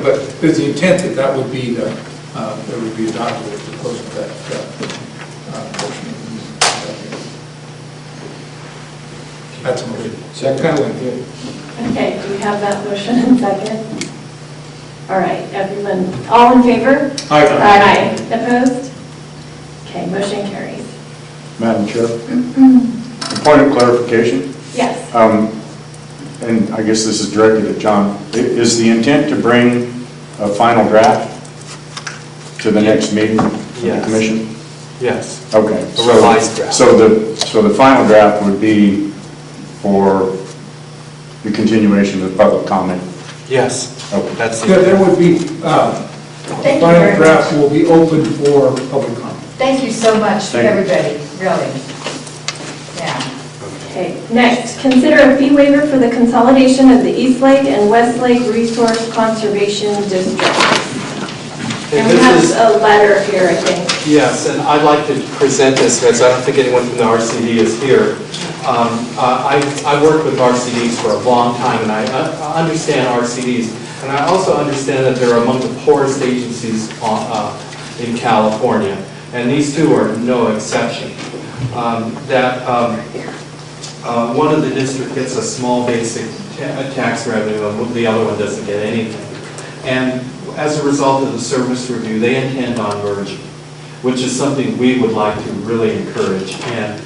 but there's the intent that would be adopted at the close of that portion of the meeting. That's a motion. That kind of went good. Okay, do we have that motion in second? All right, everyone, all in favor? Aye. Aye. Opposed? Okay, motion carries. Madam Chair, a point of clarification, Yes. and I guess this is directed at John. Is the intent to bring a final draft to the next meeting of the Yes. commission? Yes. Okay. A revised draft. So the final draft would be for the continuation of the public comment? Yes. Okay. That's Yeah, there it. would be, Thank you final very draft much. will be open for public comment. Thank you so much, Thank you. everybody, really. Yeah. Okay, next, consider a fee waiver for the consolidation of the East Lake and West Lake Resource Conservation District. And we this have is- a letter here, I think. Yes, and I'd like to present this because I don't think anyone from the RCD is here. I worked with RCDs for a long time, and I understand RCDs. And I also understand that they're among the poorest agencies in California, and these two are no exception. One of the districts gets a small basic tax revenue, and the other one doesn't get anything. And as a result of the service review, they intend on merging, which is something we would like to really encourage. And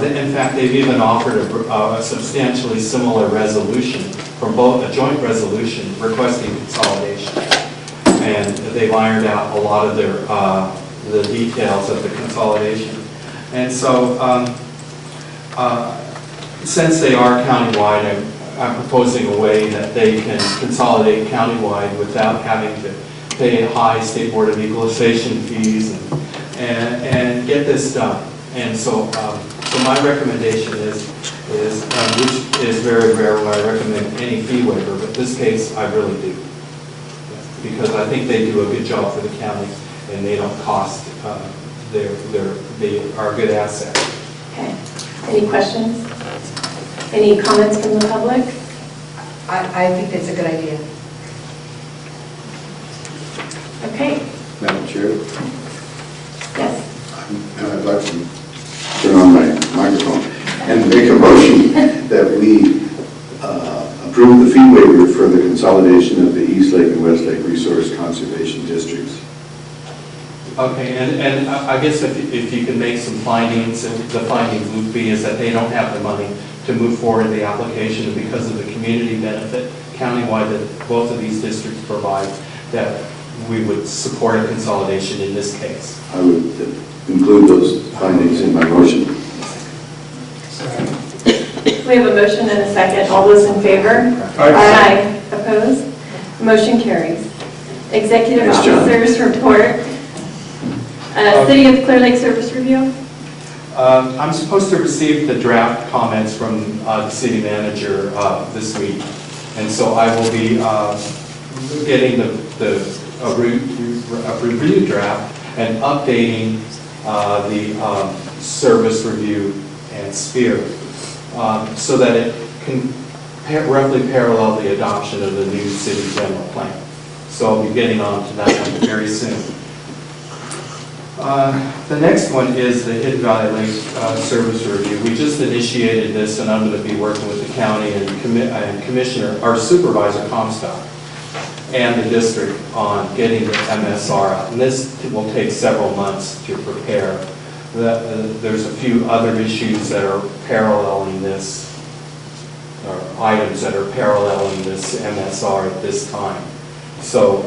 in fact, they've even offered a substantially similar resolution from both, a joint resolution requesting consolidation. And they've ironed out a lot of the details of the consolidation. And so, since they are countywide, I'm proposing a way that they can consolidate countywide without having to pay high State Board of Equalization fees and get this done. And so, so my recommendation is which is very rare when I recommend any fee waiver, but this case I really do. Because I think they do a good job for the county and they don't cost, they are a good asset. Okay, any questions? Any comments from the public? I think that's a good idea. Okay, Madam Chair, yes. I'd like to turn on my microphone and make a motion that we approve the fee waiver for the consolidation of the East Lake and West Lake Resource Conservation Districts. Okay, and I guess if you can make some findings, and the findings would be is that they don't have the money to move forward in the application, and because of the community benefit countywide that both of these districts provide, that we would support a consolidation in this case. I would include those findings in my motion. We have a motion and a second. All those in favor? Aye. Opposed? Motion carries. Executive Thanks, John. Officers report. City of Clear Lake Service Review. I'm supposed to receive the draft comments from the city manager this week, and so I will be getting a review draft and updating the service review and sphere so that it can roughly parallel the adoption of the new city general plan. So I'll be getting on to that one very soon. The next one is the Hidden Valley Lake Service Review. We just initiated this, and I'm going to be working with the county and commissioner, our supervisor, Comstock, and the district on getting the MSR out. And this will take several months to prepare. There's a few other issues that are paralleling this, or items that are paralleling this MSR at this time. So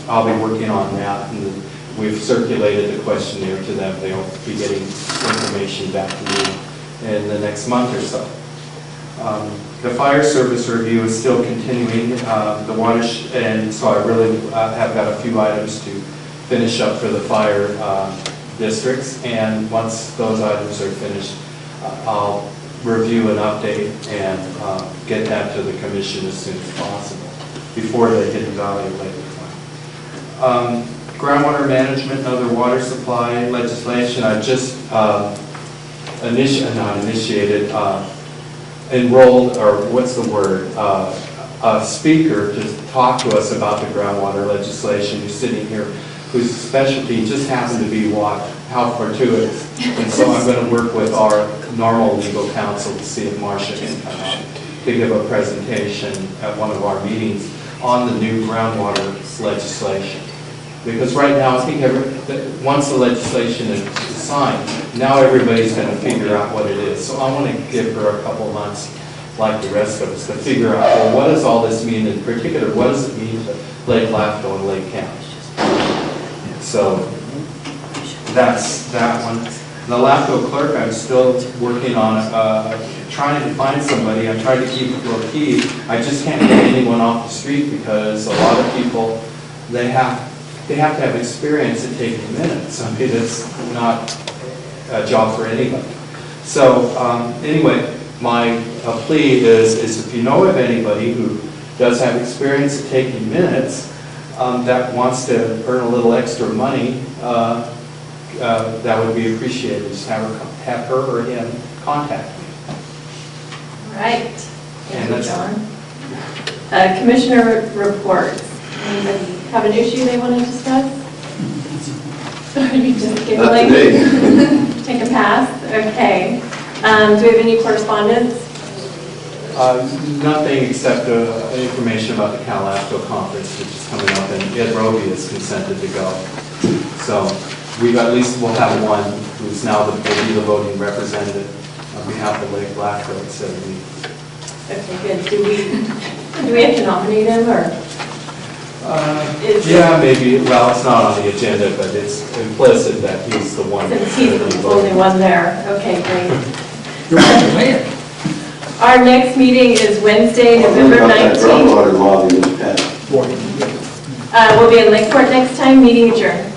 I'll be working on that. And we've circulated the questionnaire to them. They'll be getting information back to me in the next month or so. The fire service review is still continuing. The watershed, and so I really have got a few items to finish up for the fire districts. And once those items are finished, I'll review and update and get that to the commission as soon as possible before the Hidden Valley Lake Plan. Groundwater management and other water supply legislation, I just enrolled, or what's the word, a speaker to talk to us about the groundwater legislation who's sitting here, whose specialty just happened to be water. How fortuitous. And so I'm going to work with our normal legal counsel to see if Marcia can come out to give a presentation at one of our meetings on the new groundwater legislation. Because right now, I think once the legislation is signed, now everybody's going to figure out what it is. So I want to give her a couple months, like the rest of us, to figure out, well, what does all this mean? In particular, what does it mean to Lake LAFCo and Lake County? So that's that one. The LAFCo clerk, I'm still working on trying to find somebody. I'm trying to keep it low key. I just can't get anyone off the street because a lot of people, they have to have experience in taking minutes. I mean, it's not a job for anybody. So anyway, my plea is if you know of anybody who does have experience in taking minutes that wants to earn a little extra money, that would be appreciated. Just have her or him contact me. All right. And Thank you, that's John. Commissioner reports. Anybody have an issue they want to discuss? Or are you just giggling? Take a pass? Okay. Do we have any correspondence? Nothing except information about the Cal LAFCo conference, which is coming up, and Ed Roby has consented to go. So we'll have one who's now will be the voting representative on behalf of Lake LAFCO instead of me. Okay, good. Do we have to nominate him, or? Yeah, maybe. Well, it's not on the agenda, but it's implicit that he's the one. Since he's the only one there. Okay, great. You're right, man. Our next meeting is Wednesday, November 19th. Groundwater law that was passed. We'll be in Lakeport next time. Meeting adjourned.